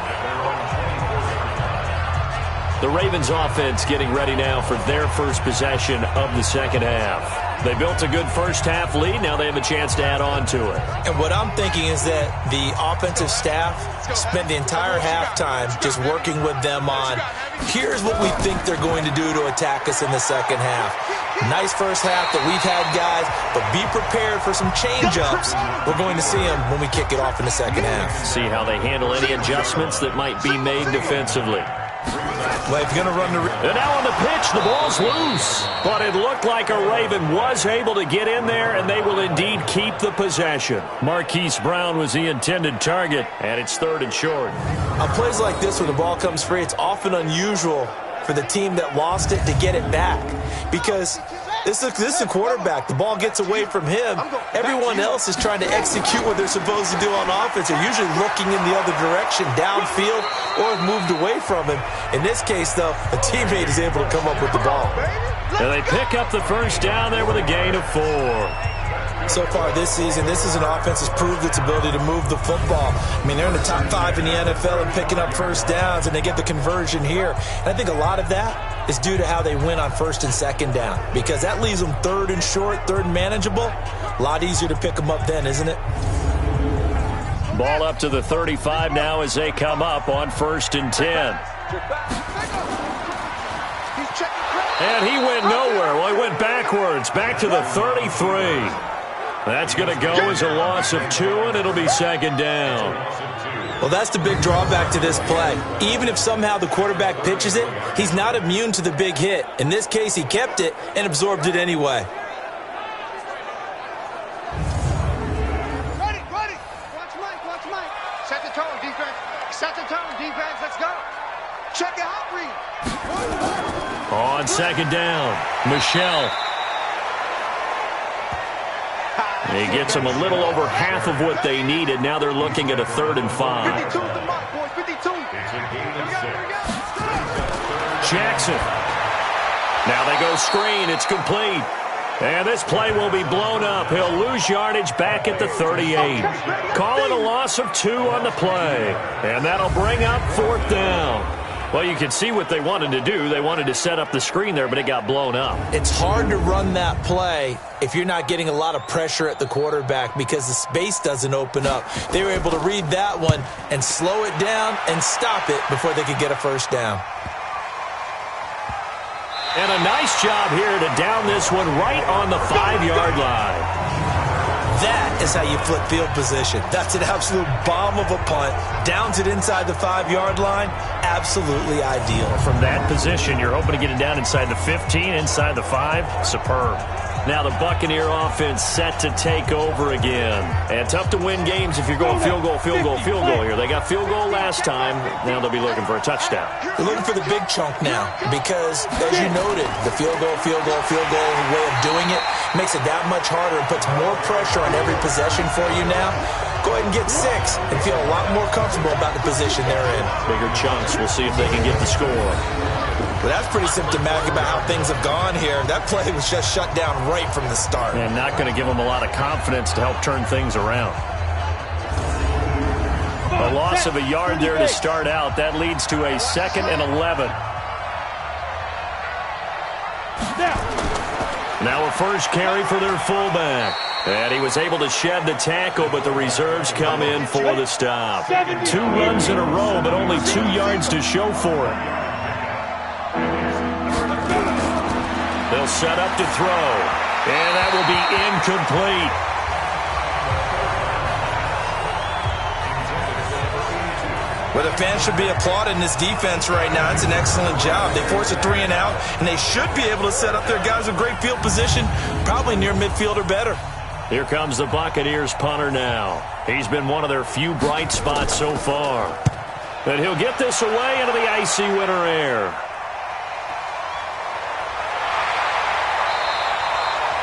The Ravens offense getting ready now for their first possession of the second half. They built a good first half lead. Now they have a chance to add on to it. And what I'm thinking is that the offensive staff spent the entire halftime just working with them on, here's what we think they're going to do to attack us in the second half. Nice first half that we've had, guys, but be prepared for some change-ups. We're going to see them when we kick it off in the second half. See how they handle any adjustments that might be made defensively. Well, if you're going to run the... And now on the pitch, the ball's loose. But it looked like a Raven was able to get in there, and they will indeed keep the possession. Marquise Brown was the intended target, and it's 3rd and short. On plays like this where the ball comes free, it's often unusual for the team that lost it to get it back. Because this is a quarterback. The ball gets away from him. Everyone else is trying to execute what they're supposed to do on offense. They're usually looking in the other direction, downfield, or have moved away from him. In this case, though, a teammate is able to come up with the ball. And they pick up the first down there with a gain of 4. So far this season, this is an offense that's proved its ability to move the football. I mean, they're in the top 5 in the NFL and picking up first downs, and they get the conversion here. And I think a lot of that is due to how they win on 1st and 2nd down, because that leaves them 3rd and short, 3rd and manageable. A lot easier to pick them up then, isn't it? Ball up to the 35 now as they come up on 1st and 10. And he went nowhere. Well, he went backwards, back to the 33. That's going to go as a loss of 2, and it'll be 2nd down. Well, that's the big drawback to this play. Even if somehow the quarterback pitches it, he's not immune to the big hit. In this case, he kept it and absorbed it anyway. Ready. Watch Mike. Set the tone, defense. Set the tone, defense. Let's go. Check it out, read. On 2nd down, Michelle. He gets them a little over half of what they needed. Now they're looking at a 3rd and 5. 52 the mark, boys. 52. Jackson. Now they go screen. It's complete. And this play will be blown up. He'll lose yardage back at the 38. Call it a loss of 2 on the play. And that'll bring up 4th down. Well, you can see what they wanted to do. They wanted to set up the screen there, but it got blown up. It's hard to run that play if you're not getting a lot of pressure at the quarterback because the space doesn't open up. They were able to read that one and slow it down and stop it before they could get a first down. And a nice job here to down this one right on the 5-yard line. That is how you flip field position. That's an absolute bomb of a punt. Downs it inside the 5-yard line. Absolutely ideal. From that position, you're hoping to get it down inside the 15, inside the 5. Superb. Now the Buccaneer offense set to take over again. And tough to win games if you're going field goal here. They got field goal last time. Now they'll be looking for a touchdown. They're looking for the big chunk now because, as you noted, the field goal way of doing it makes it that much harder and puts more pressure on every possession for you now. Go ahead and get 6 and feel a lot more comfortable about the position they're in. Bigger chunks. We'll see if they can get the score. Well, that's pretty symptomatic about how things have gone here. That play was just shut down right from the start. And not going to give them a lot of confidence to help turn things around. A loss of a yard there to start out. That leads to a 2nd and 11. Now a first carry for their fullback. And he was able to shed the tackle, but the reserves come in for the stop. 2 runs in a row, but only 2 yards to show for it. They'll set up to throw. And that will be incomplete. Well, the fans should be applauding this defense right now. It's an excellent job. They force a 3 and out, and they should be able to set up their guys with great field position, probably near midfield or better. Here comes the Buccaneers punter now. He's been one of their few bright spots so far. And he'll get this away into the icy winter air.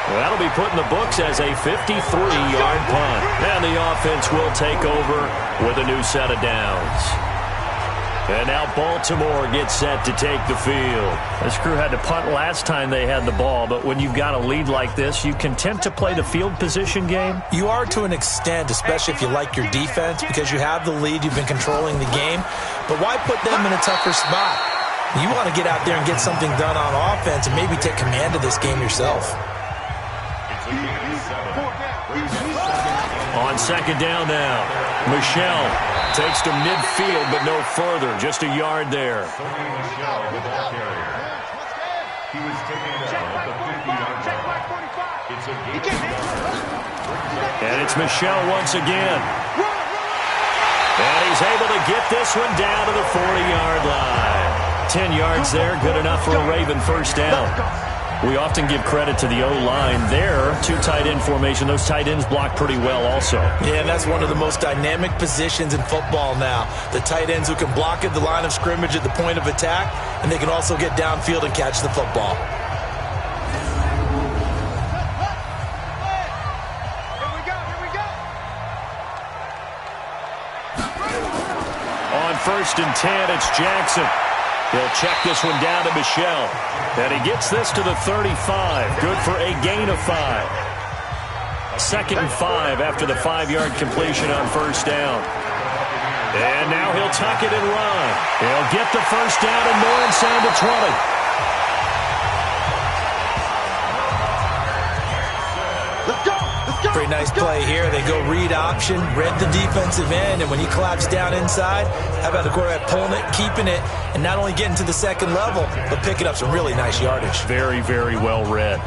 That'll be put in the books as a 53-yard punt. And the offense will take over with a new set of downs. And now Baltimore gets set to take the field. This crew had to punt last time they had the ball, but when you've got a lead like this, you content to play the field position game? You are to an extent, especially if you like your defense, because you have the lead, you've been controlling the game. But why put them in a tougher spot? You want to get out there and get something done on offense and maybe take command of this game yourself. On 2nd down now, Michelle takes to midfield, but no further. Just a yard there. And it's Michelle once again. And he's able to get this one down to the 40-yard line. 10 yards there, good enough for a Raven first down. We often give credit to the O-line there. 2 tight end formation. Those tight ends block pretty well also. Yeah, and that's one of the most dynamic positions in football now. The tight ends who can block at the line of scrimmage at the point of attack, and they can also get downfield and catch the football. On 1st and 10, it's Jackson. He'll check this one down to Michelle. And he gets this to the 35. Good for a gain of 5. 2nd and 5 after the 5-yard completion on first down. And now he'll tuck it and run. He'll get the first down and more inside the 20. Pretty nice play here. They go read option, read the defensive end, and when he claps down inside, how about the quarterback pulling it, keeping it, and not only getting to the second level, but picking up some really nice yardage. Very, very well read.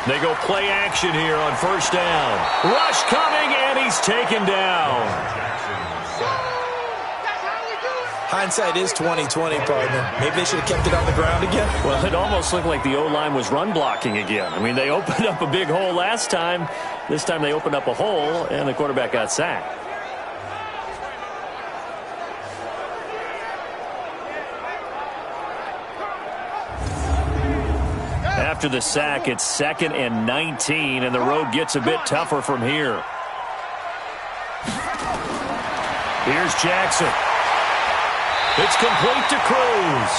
They go play action here on first down. Rush coming, and he's taken down. Hindsight is 20/20, partner. Maybe they should have kept it on the ground again. Well, it almost looked like the O-line was run blocking again. I mean, they opened up a big hole last time. This time they opened up a hole, and the quarterback got sacked. After the sack, it's 2nd and 19, and the road gets a bit tougher from here. Here's Jackson. It's complete to Cruz.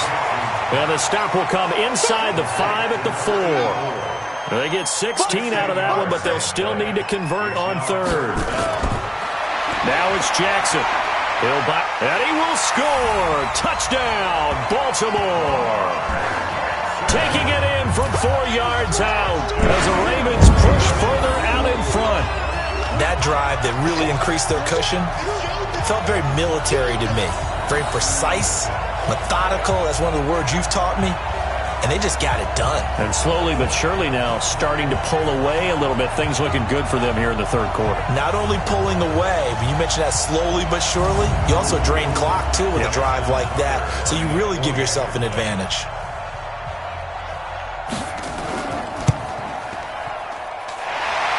And the stop will come inside the 5 at the 4. They get 16 out of that one, but they'll still need to convert on 3rd. Now it's Jackson. He'll back, and he will score. Touchdown, Baltimore. Taking it in from 4 yards out as the Ravens push further out in front. That drive that really increased their cushion felt very military to me. Very precise, methodical. That's one of the words you've taught me. And they just got it done. And slowly but surely now starting to pull away a little bit. Things looking good for them here in the 3rd quarter. Not only pulling away, but you mentioned that slowly but surely. You also drain clock, too, with a drive like that. So you really give yourself an advantage.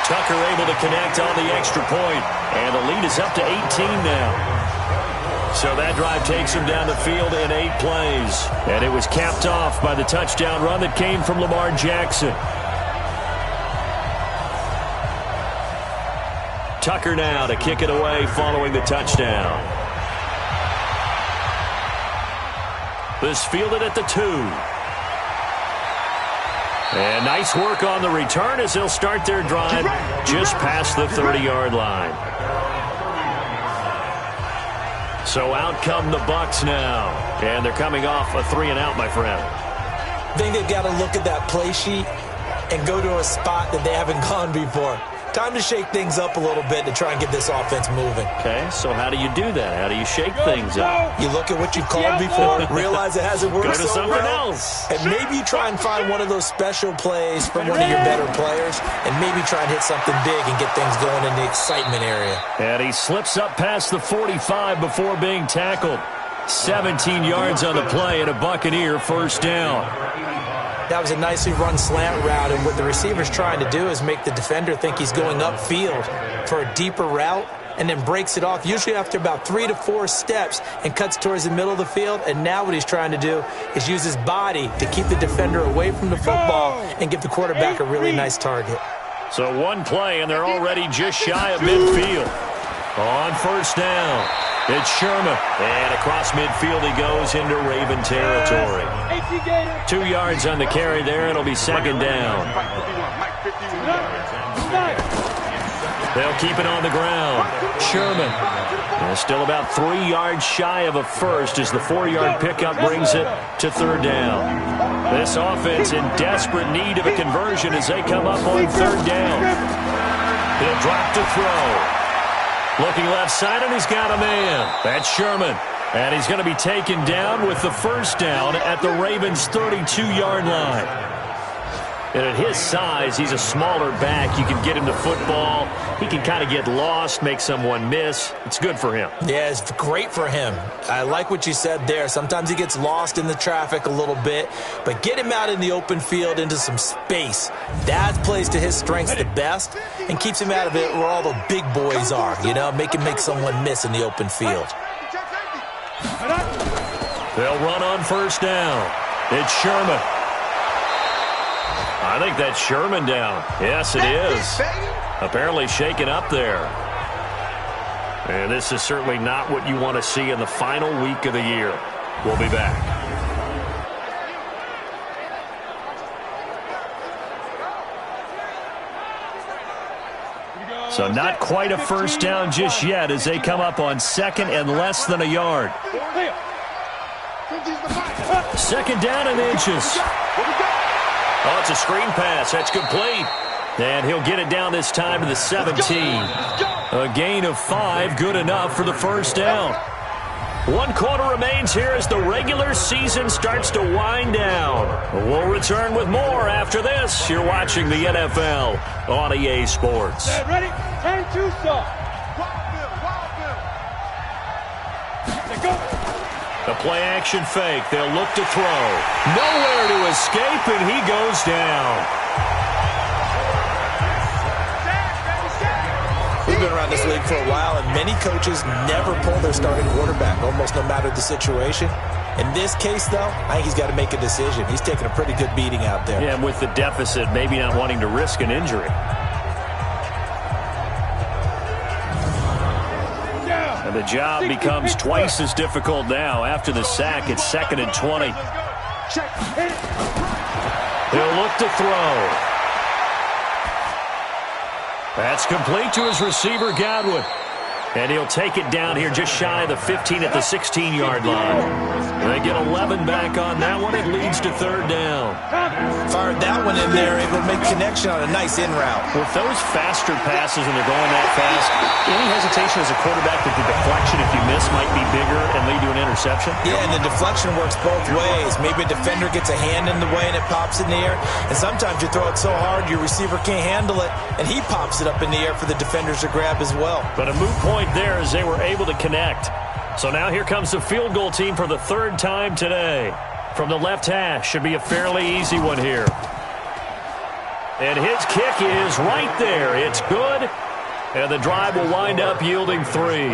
Tucker able to connect on the extra point, and the lead is up to 18 now. So that drive takes him down the field in 8 plays, and it was capped off by the touchdown run that came from Lamar Jackson. Tucker now to kick it away following the touchdown. This fielded at the 2. And nice work on the return as they'll start their drive just past the 30-yard line. So out come the Bucs now. And they're coming off a 3-and-out, my friend. I think they've got to look at that play sheet and go to a spot that they haven't gone before. Time to shake things up a little bit to try and get this offense moving. Okay, so how do you do that? How do you shake things up? You look at what you've called before, realize it hasn't worked Go to so something well, else. and maybe you try and find one of those special plays from one of your better players, and maybe try and hit something big and get things going in the excitement area. And he slips up past the 45 before being tackled. 17 yards on the play and a Buccaneer first down. That was a nicely run slant route, and what the receiver's trying to do is make the defender think he's going upfield for a deeper route, and then breaks it off, usually after about 3 to 4 steps, and cuts towards the middle of the field. And now what he's trying to do is use his body to keep the defender away from the football and give the quarterback a really nice target. So one play, and they're already just shy of midfield. On first down, it's Sherman. And across midfield he goes into Raven territory. 2 yards on the carry there. It'll be second down. They'll keep it on the ground. Sherman. And still about 3 yards shy of a first as the 4-yard pickup brings it to third down. This offense in desperate need of a conversion as they come up on third down. He'll drop to throw. Looking left side, and he's got a man. That's Sherman. And he's going to be taken down with the first down at the Ravens' 32-yard line. And at his size, he's a smaller back. You can get him the football. He can kind of get lost, make someone miss. It's good for him. Yeah, it's great for him. I like what you said there. Sometimes he gets lost in the traffic a little bit, but get him out in the open field into some space. That plays to his strengths the best and keeps him out of it where all the big boys are, you know, make him make someone miss in the open field. They'll run on first down. It's Sherman. I think that's Sherman down. Yes, it is. Apparently shaken up there. And this is certainly not what you want to see in the final week of the year. We'll be back. So not quite a first down just yet as they come up on second and less than a yard. Second down and inches. Oh, it's a screen pass. That's complete. And he'll get it down this time to the 17. A gain of 5, good enough for the first down. 1 quarter remains here as the regular season starts to wind down. We'll return with more after this. You're watching the NFL on EA Sports. Ready? Turn 2 stop. The play-action fake. They'll look to throw. Nowhere to escape, and he goes down. We've been around this league for a while, and many coaches never pull their starting quarterback, almost no matter the situation. In this case, though, I think he's got to make a decision. He's taking a pretty good beating out there. Yeah, and with the deficit, maybe not wanting to risk an injury. And the job becomes twice as difficult now. After the sack, it's 2nd and 20. He'll look to throw. That's complete to his receiver, Godwin. And he'll take it down here just shy of the 15 at the 16-yard line. They get 11 back on that one. It leads to 3rd down. Fired that one in there, able to make connection on a nice in route. With those faster passes and they're going that fast, any hesitation as a quarterback that the deflection, if you miss, might be bigger and lead to an interception? Yeah, and the deflection works both ways. Maybe a defender gets a hand in the way and it pops in the air. And sometimes you throw it so hard your receiver can't handle it, and he pops it up in the air for the defenders to grab as well. But a moot point there as they were able to connect. So now here comes the field goal team for the 3rd time today. From the left hash, should be a fairly easy one here. And his kick is right there. It's good. And the drive will wind up yielding 3.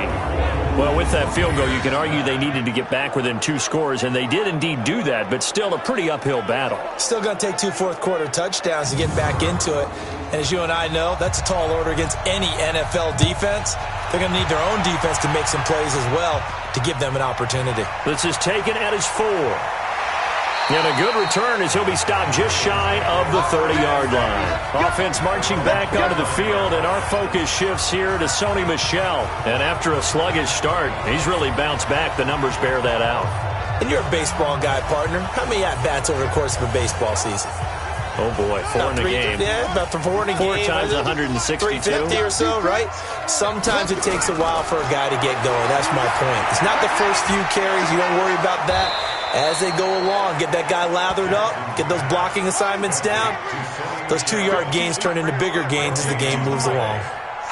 Well, with that field goal, you can argue they needed to get back within 2 scores, and they did indeed do that, but still a pretty uphill battle. Still going to take 2 fourth-quarter touchdowns to get back into it. And as you and I know, that's a tall order against any NFL defense. They're going to need their own defense to make some plays as well to give them an opportunity. This is taken at his 4. And a good return as he'll be stopped just shy of the 30-yard line. Offense marching back onto the field, and our focus shifts here to Sony Michel. And after a sluggish start, he's really bounced back. The numbers bear that out. And you're a baseball guy, partner. How many at-bats over the course of a baseball season? Oh, boy, 4 in a game. Yeah, about 4 in a game. 4 times 162. 350 or so, right? Sometimes it takes a while for a guy to get going. That's my point. It's not the first few carries. You don't worry about that. As they go along, get that guy lathered up, get those blocking assignments down. Those 2-yard gains turn into bigger gains as the game moves along.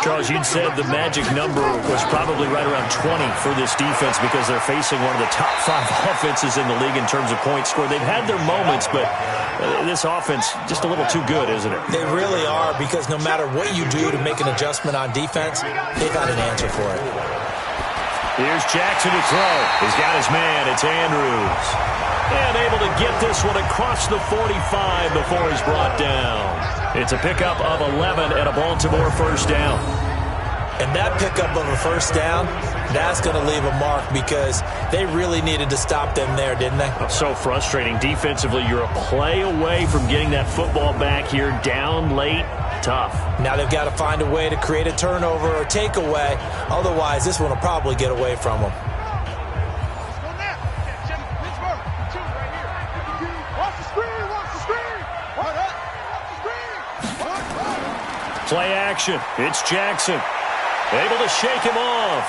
Charles, you'd said the magic number was probably right around 20 for this defense because they're facing one of the top 5 offenses in the league in terms of points scored. They've had their moments, but this offense just a little too good, isn't it? They really are, because no matter what you do to make an adjustment on defense, they've got an answer for it. Here's Jackson to throw. He's got his man. It's Andrews. And able to get this one across the 45 before he's brought down. It's a pickup of 11 and a Baltimore first down. And that pickup of a first down, that's going to leave a mark because they really needed to stop them there, didn't they? So frustrating. Defensively, you're a play away from getting that football back here down late. Tough. Now they've got to find a way to create a turnover or takeaway. Otherwise, this one will probably get away from them. Play action. It's Jackson. Able to shake him off.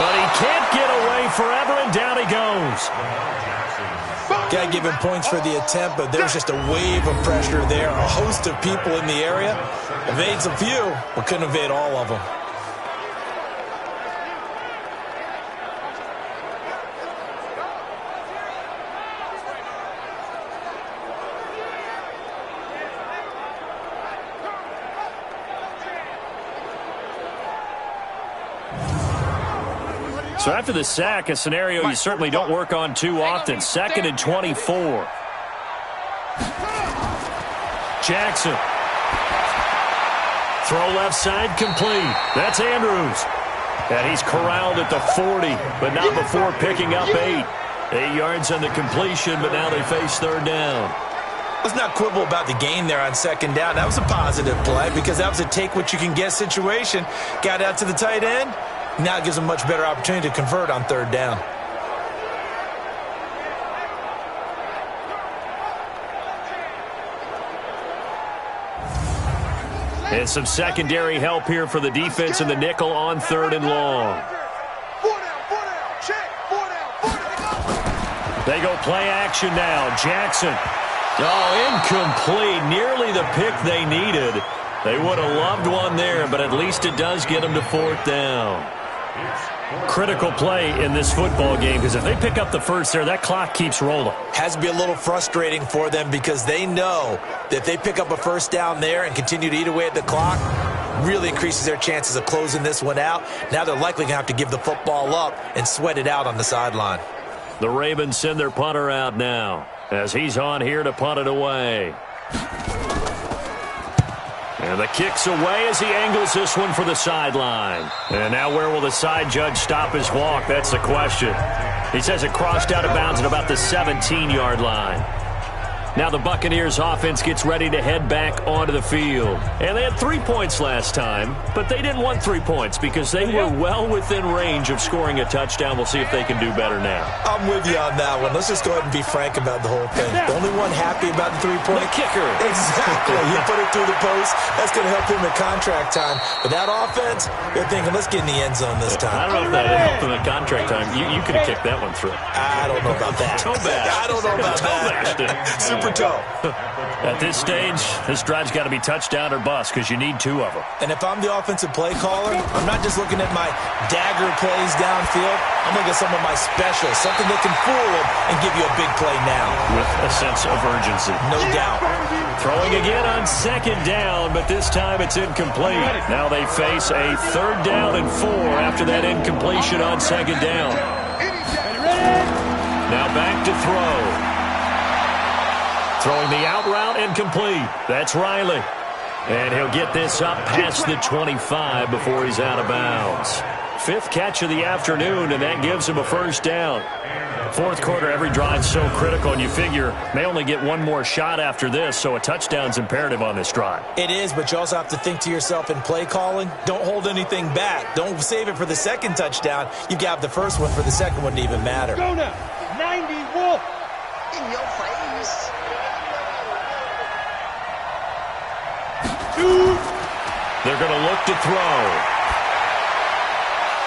But he can't get away forever, and down he goes. Got to give him points for the attempt, but there's just a wave of pressure there. A host of people in the area. Evades a few, but couldn't evade all of them. So after the sack, a scenario you certainly don't work on too often. 2nd and 24. Jackson. Throw left side complete. That's Andrews. And he's corralled at the 40, but not before picking up 8. 8 yards on the completion, but now they face 3rd down. Let's not quibble about the gain there on 2nd down. That was a positive play because that was a take-what-you-can-get situation. Got out to the tight end. Now it gives them a much better opportunity to convert on 3rd down. And some secondary help here for the defense in the nickel on 3rd and long. They go play action now. Jackson. Oh, incomplete. Nearly the pick they needed. They would have loved one there, but at least it does get them to 4th down. Critical play in this football game because if they pick up the first there, that clock keeps rolling. Has to be a little frustrating for them because they know that if they pick up a 1st down there and continue to eat away at the clock, really increases their chances of closing this one out. Now they're likely going to have to give the football up and sweat it out on the sideline. The Ravens send their punter out now as he's on here to punt it away. And the kick's away as he angles this one for the sideline. And now where will the side judge stop his walk? That's the question. He says it crossed out of bounds at about the 17-yard line. Now the Buccaneers offense gets ready to head back onto the field. And they had 3 points last time, but they didn't want 3 points because they were well within range of scoring a touchdown. We'll see if they can do better now. I'm with you on that one. Let's just go ahead and be frank about the whole thing. The only one happy about the 3-point. The kicker. Exactly. He put it through the post. That's going to help him at contract time. But that offense, they're thinking, let's get in the end zone this time. I don't know if that helped him at contract time. You could have kicked that one through. I don't know about that. I don't know about that. Super toe. At this stage, this drive's got to be touchdown or bust because you need 2 of them. And if I'm the offensive play caller, I'm not just looking at my dagger plays downfield. I'm looking at some of my specials, something that can fool them and give you a big play now. With a sense of urgency. No doubt. Throwing again on 2nd down, but this time it's incomplete. Now they face a 3rd down and 4 after that incompletion on 2nd down. Now back to throw. Throwing the out route incomplete. That's Riley. And he'll get this up past the 25 before he's out of bounds. 5th catch of the afternoon, and that gives him a 1st down. 4th quarter, every drive's so critical, and you figure they only get one more shot after this, so a touchdown's imperative on this drive. It is, but you also have to think to yourself in play calling, don't hold anything back. Don't save it for the 2nd touchdown. You got the 1st one for the 2nd one to even matter. Go now. 90 Wolf. In your face. They're going to look to throw.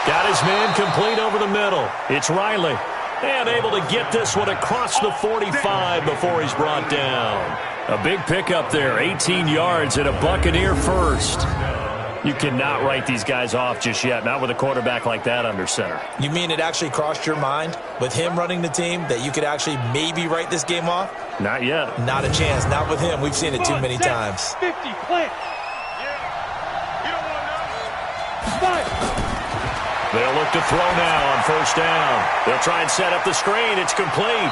Got his man complete over the middle. It's Riley. And able to get this one across the 45 before he's brought down. A big pickup there, 18 yards and a Buccaneer first. You cannot write these guys off just yet, not with a quarterback like that under center. You mean it actually crossed your mind with him running the team that you could actually maybe write this game off? Not yet. Not a chance. Not with him. We've seen it too many times. 50, plant. They'll look to throw now on 1st down. They'll try and set up the screen. It's complete.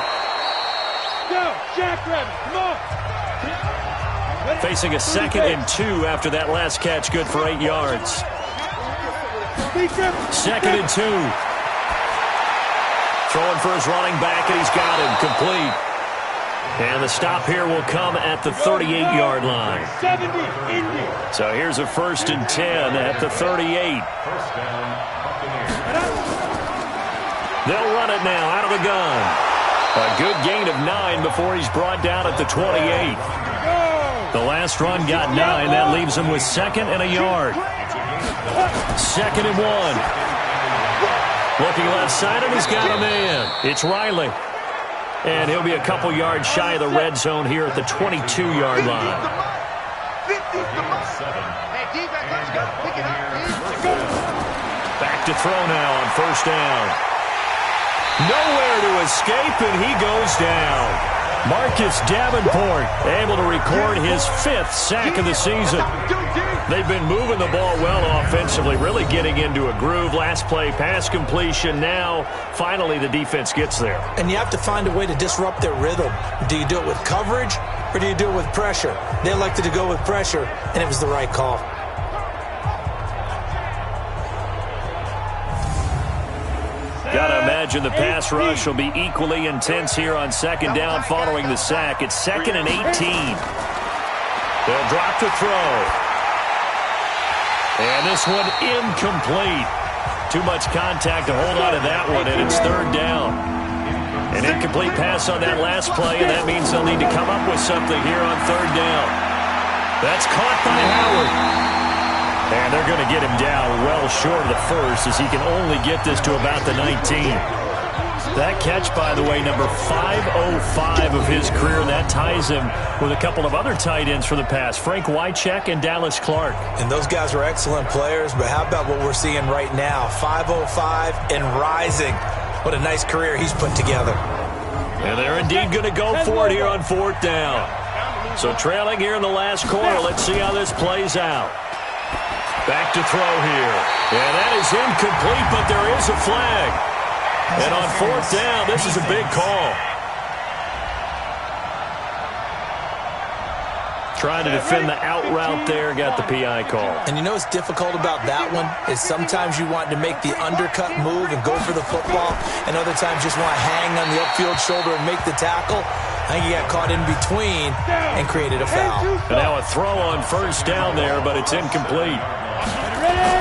Go, Jackrabbit, come on. Facing a 2nd and 2 after that last catch, good for 8 yards. 2nd and 2. Throwing for his running back, and he's got him complete. And the stop here will come at the 38-yard line. 70, Indy. So here's a 1st and 10 at the 38. They'll run it now out of the gun. A good gain of 9 before he's brought down at the 28. The last run got 9. That leaves him with 2nd and a yard. 2nd and 1. Looking left side, and he's got a man. It's Riley. And he'll be a couple yards shy of the red zone here at the 22-yard line. 50's the mark. Hey, defense, let's go. Pick it up, please. Back to throw now on first down. Nowhere to escape, and he goes down. Marcus Davenport able to record his 5th sack of the season. They've been moving the ball well offensively, really getting into a groove. Last play, pass completion. Now, finally, the defense gets there. And you have to find a way to disrupt their rhythm. Do you do it with coverage, or do you do it with pressure? They elected to go with pressure, and it was the right call. Gotta imagine the pass rush will be equally intense here on second down following the sack. It's 2nd and 18. They'll drop to throw. And this one incomplete. Too much contact to hold on to that one, and it's 3rd down. An incomplete pass on that last play, and that means they'll need to come up with something here on 3rd down. That's caught by Howard. And they're going to get him down well short of the first, as he can only get this to about the 19. That catch, by the way, number 505 of his career. That ties him with a couple of other tight ends for the pass, Frank Wycheck and Dallas Clark. And those guys are excellent players, but how about what we're seeing right now? 505 and rising. What a nice career he's put together. And they're indeed going to go for it here on 4th down. So trailing here in the last quarter. Let's see how this plays out. Back to throw here. Yeah, that is incomplete, but there is a flag. And on 4th down, this is a big call. Trying to defend the out route there, got the PI call. And you know what's difficult about that one is sometimes you want to make the undercut move and go for the football, and other times just want to hang on the upfield shoulder and make the tackle. I think he got caught in between and created a foul. And now a throw on first down there, but it's incomplete.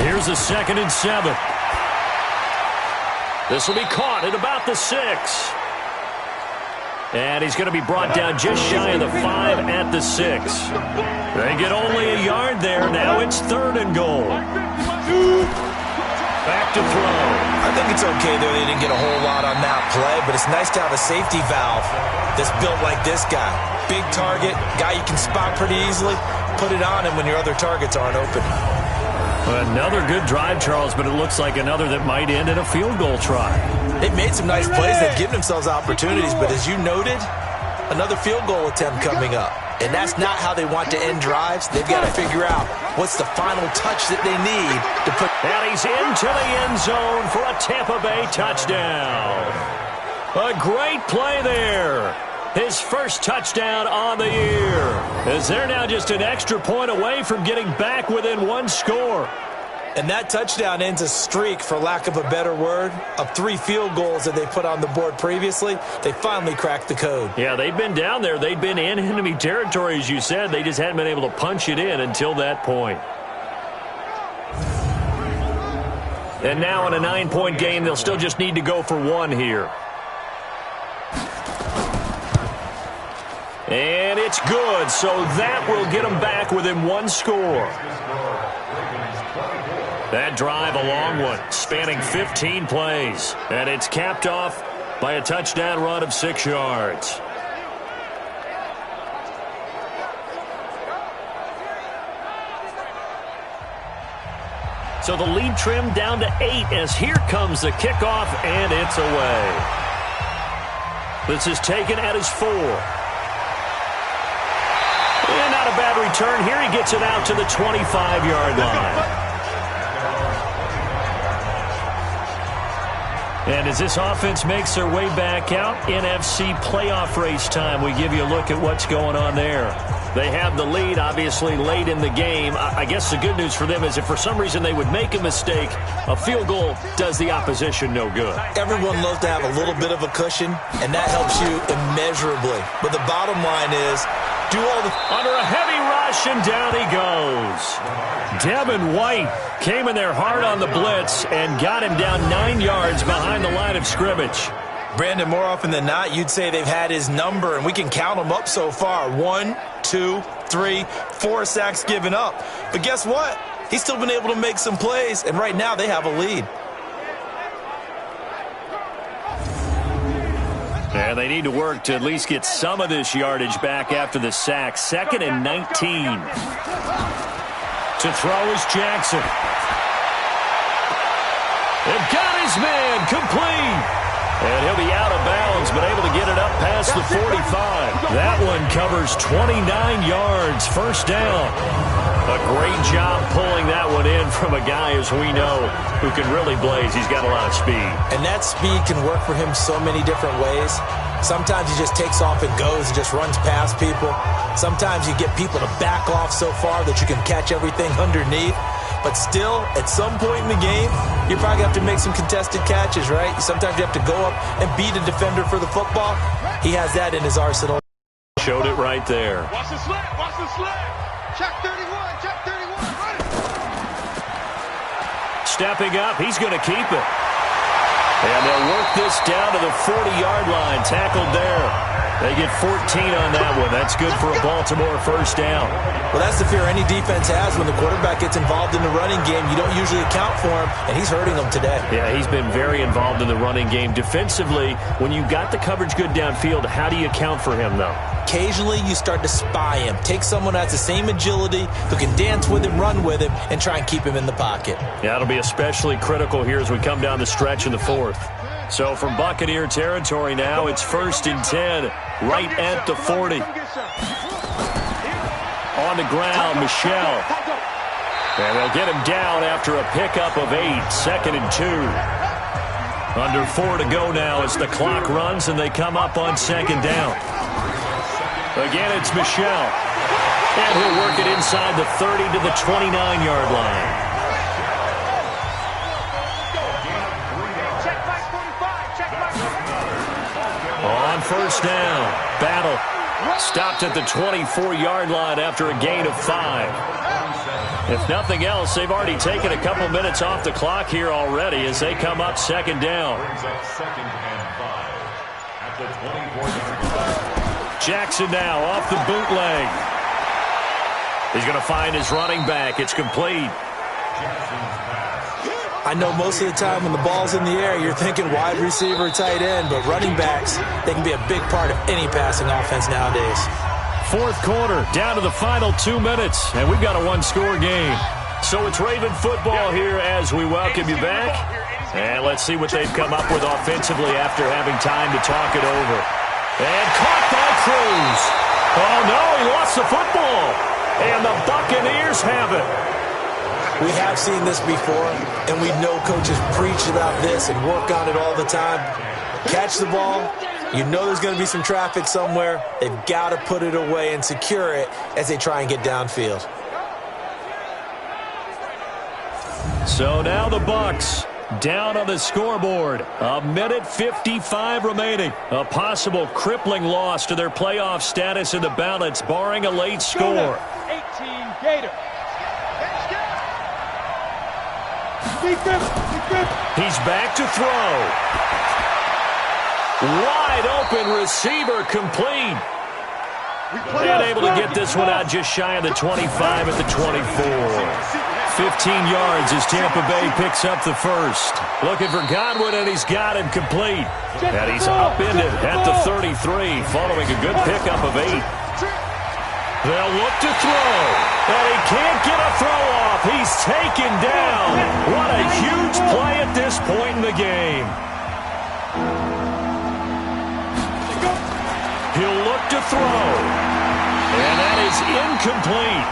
Here's a 2nd and 7. This will be caught at about the 6. And he's going to be brought down just shy of the 5 at the 6. They get only a yard there. Now it's 3rd and goal. Back to throw. I think it's okay, though, they didn't get a whole lot on that play, but it's nice to have a safety valve that's built like this guy. Big target, guy you can spot pretty easily. Put it on him when your other targets aren't open. Another good drive, Charles, but it looks like another that might end in a field goal try. They've made some nice plays. They've given themselves opportunities, but as you noted, another field goal attempt coming up. And that's not how they want to end drives. They've got to figure out what's the final touch that they need to put. And he's into the end zone for a Tampa Bay touchdown. A great play there. His first touchdown on the year, as they're now just an extra point away from getting back within 1 score. And that touchdown ends a streak, for lack of a better word, of 3 field goals that they put on the board previously. They finally cracked the code. Yeah, they've been down there. They've been in enemy territory, as you said. They just hadn't been able to punch it in until that point. And now in a 9-point game, they'll still just need to go for 1 here. And it's good, so that will get them back within 1 score. That drive, a long one, spanning 15 plays. And it's capped off by a touchdown run of 6 yards. So the lead trimmed down to 8 as here comes the kickoff, and it's away. This is taken at his 4. And not a bad return. Here he gets it out to the 25-yard line. And as this offense makes their way back out, NFC playoff race time, we give you a look at what's going on there. They have the lead, obviously, late in the game. I guess the good news for them is if for some reason they would make a mistake, a field goal does the opposition no good. Everyone loves to have a little bit of a cushion, and that helps you immeasurably. But the bottom line is, do all the... Under a heavy rush, and down he goes. Devin White came in there hard on the blitz and got him down 9 yards behind the line of scrimmage. Brandon, more often than not, you'd say they've had his number, and we can count them up so far. 1, 2, 3, 4 sacks given up. But guess what? He's still been able to make some plays, and right now they have a lead. And they need to work to at least get some of this yardage back after the sack. 2nd and 19. To throw is Jackson. They've got his man complete. And he'll be out of bounds, but able to get it up past the 45. That one covers 29 yards. First down. A great job pulling that one in from a guy, as we know, who can really blaze. He's got a lot of speed. And that speed can work for him so many different ways. Sometimes he just takes off and goes and just runs past people. Sometimes you get people to back off so far that you can catch everything underneath. But still, at some point in the game, you probably have to make some contested catches, right? Sometimes you have to go up and beat a defender for the football. He has that in his arsenal. Showed it right there. Watch the slant. Watch the slant. Check 31. Check 31. Run it. Stepping up, he's going to keep it. And they'll work this down to the 40-yard line. Tackled there. They get 14 on that one. That's good for a Baltimore first down. Well, that's the fear any defense has when the quarterback gets involved in the running game. You don't usually account for him, and he's hurting them today. Yeah, he's been very involved in the running game. Defensively, when you got the coverage good downfield, how do you account for him, though? Occasionally, you start to spy him. Take someone who has the same agility, who can dance with him, run with him, and try and keep him in the pocket. Yeah, it'll be especially critical here as we come down the stretch in the 4th. So from Buccaneer territory now, it's 1st and 10, right at the 40. On the ground, Michelle. And they'll get him down after a pickup of 8, 2nd and 2. Under 4 to go now as the clock runs and they come up on 2nd down. Again, it's Michelle. And he'll work it inside the 30 to the 29-yard line. On first down, Battle stopped at the 24-yard line after a gain of 5. If nothing else, they've already taken a couple minutes off the clock here already as they come up 2nd down. Jackson now off the bootleg. He's going to find his running back. It's complete. I know most of the time when the ball's in the air, you're thinking wide receiver, tight end, but running backs, they can be a big part of any passing offense nowadays. 4th quarter, down to the final 2 minutes, and we've got a one-score game. So it's Raven football here as we welcome you back. And let's see what they've come up with offensively after having time to talk it over. And caught by Cruz. Oh, no, he lost the football. And the Buccaneers have it. We have seen this before, and we know coaches preach about this and work on it all the time. Catch the ball. You know there's going to be some traffic somewhere. They've got to put it away and secure it as they try and get downfield. So now the Bucs down on the scoreboard. 1:55 remaining. A possible crippling loss to their playoff status in the balance, barring a late score. 18 Gator. He's back to throw. Wide open receiver complete. And able to get this one out just shy of the 25 at the 24. 15 yards as Tampa Bay picks up the first. Looking for Godwin, and he's got him complete. And he's upended at the 33, following a good pickup of 8. They'll look to throw, and he can't get a throw off. He's taken down. What a huge play at this point in the game. He'll look to throw, and that is incomplete.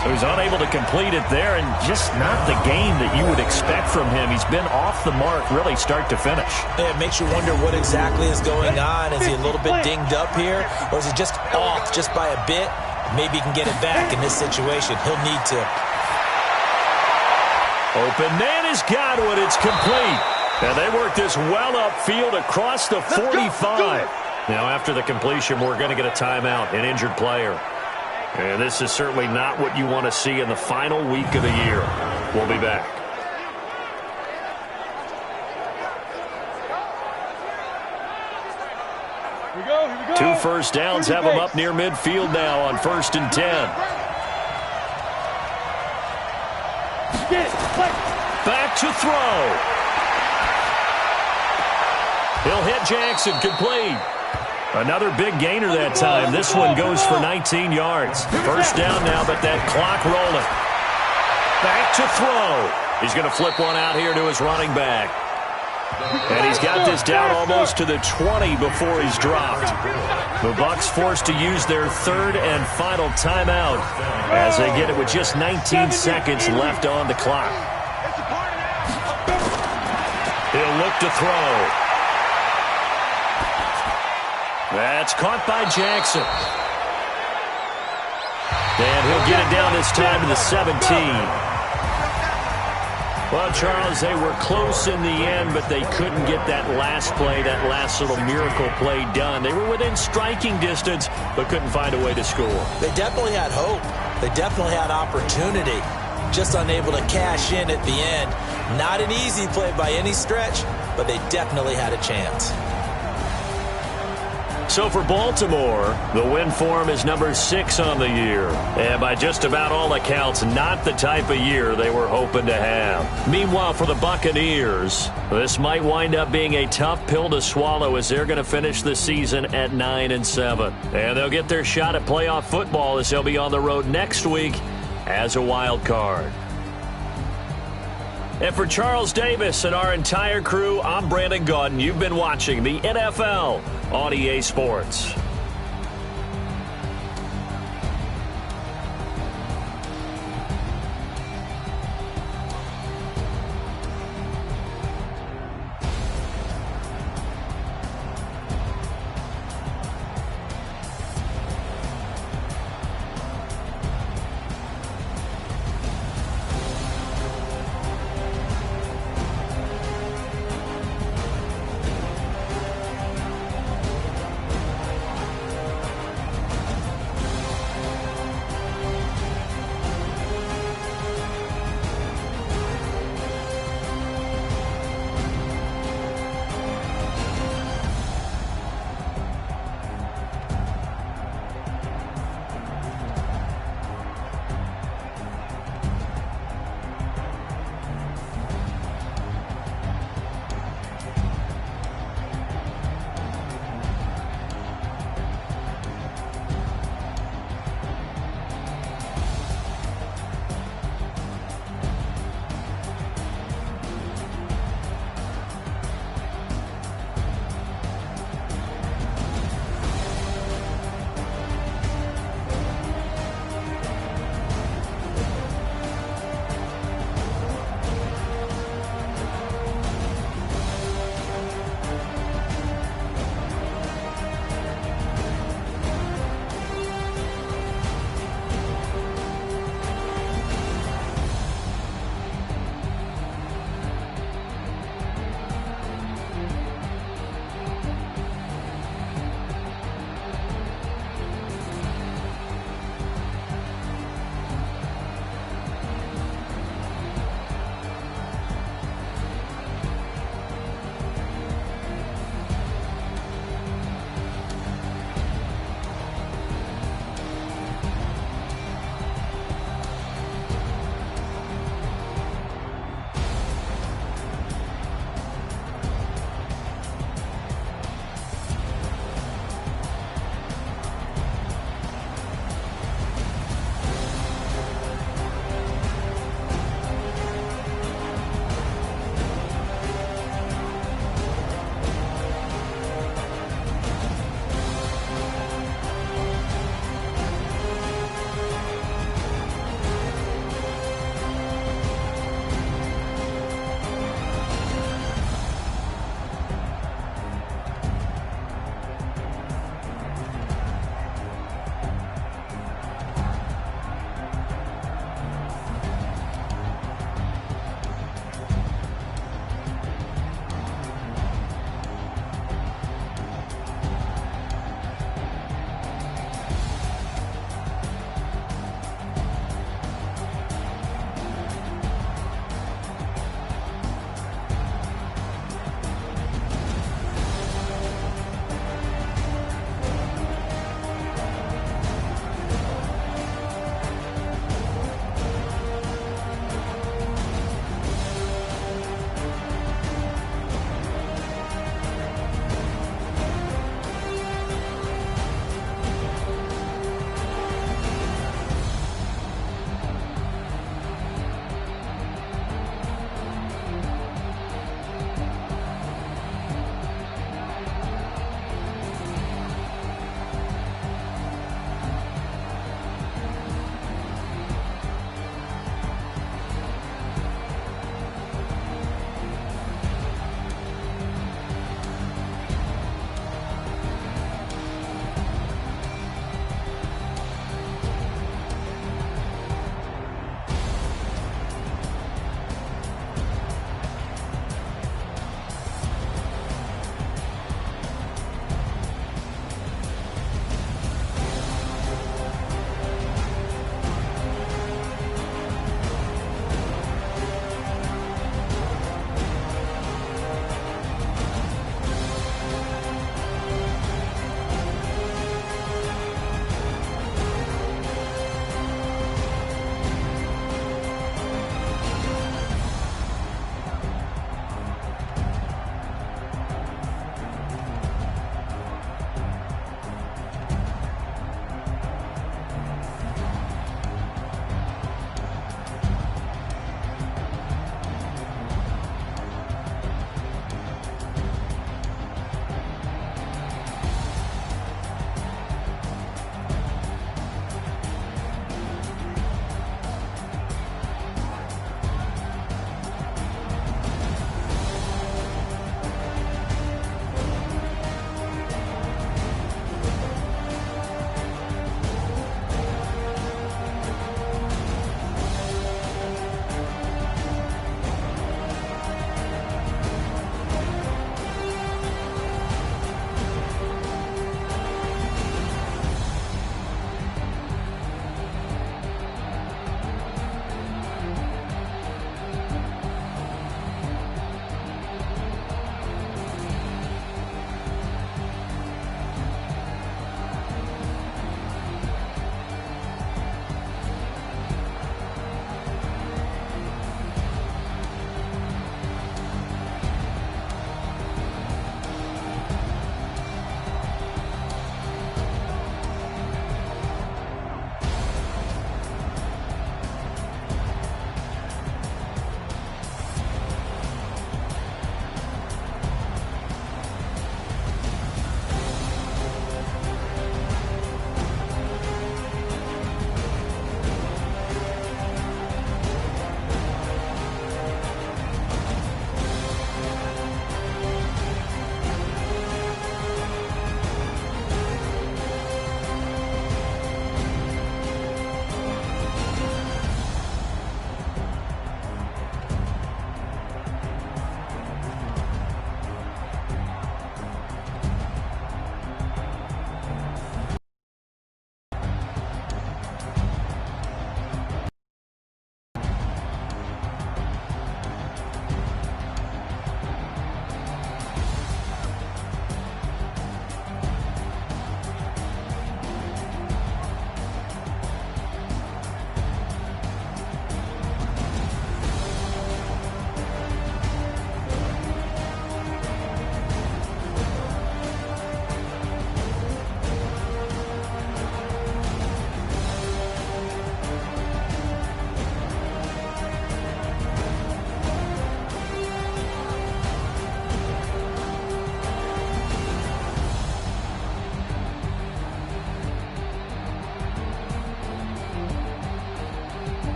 So he's unable to complete it there, and just not the game that you would expect from him. He's been off the mark really start to finish. It makes you wonder what exactly is going on. Is he a little bit dinged up here, or is he just off just by a bit? Maybe he can get it back in this situation. He'll need to. Open man is Godwin. It's complete. And they work this well upfield across the 45. Now after the completion, we're going to get a timeout, an injured player. And this is certainly not what you want to see in the final week of the year. We'll be back. Here we go. 2 first downs have them up near midfield now on 1st and 10. Back to throw. He'll hit Jackson, complete. Another big gainer that time. This one goes for 19 yards. First down now, but that clock rolling. Back to throw. He's going to flip one out here to his running back. And he's got this down almost to the 20 before he's dropped. The Bucs forced to use their third and final timeout as they get it with just 19 seconds left on the clock. He'll look to throw. That's caught by Jackson. And he'll get it down this time to the 17. Well, Charles, they were close in the end, but they couldn't get that last play, that last little miracle play done. They were within striking distance, but couldn't find a way to score. They definitely had hope. They definitely had opportunity. Just unable to cash in at the end. Not an easy play by any stretch, but they definitely had a chance. So for Baltimore, the win form is number 6 on the year. And by just about all accounts, not the type of year they were hoping to have. Meanwhile, for the Buccaneers, this might wind up being a tough pill to swallow as they're going to finish the season at 9-7. And they'll get their shot at playoff football as they'll be on the road next week as a wild card. And for Charles Davis and our entire crew, I'm Brandon Gaudin. You've been watching the NFL on EA Sports.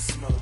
smoke.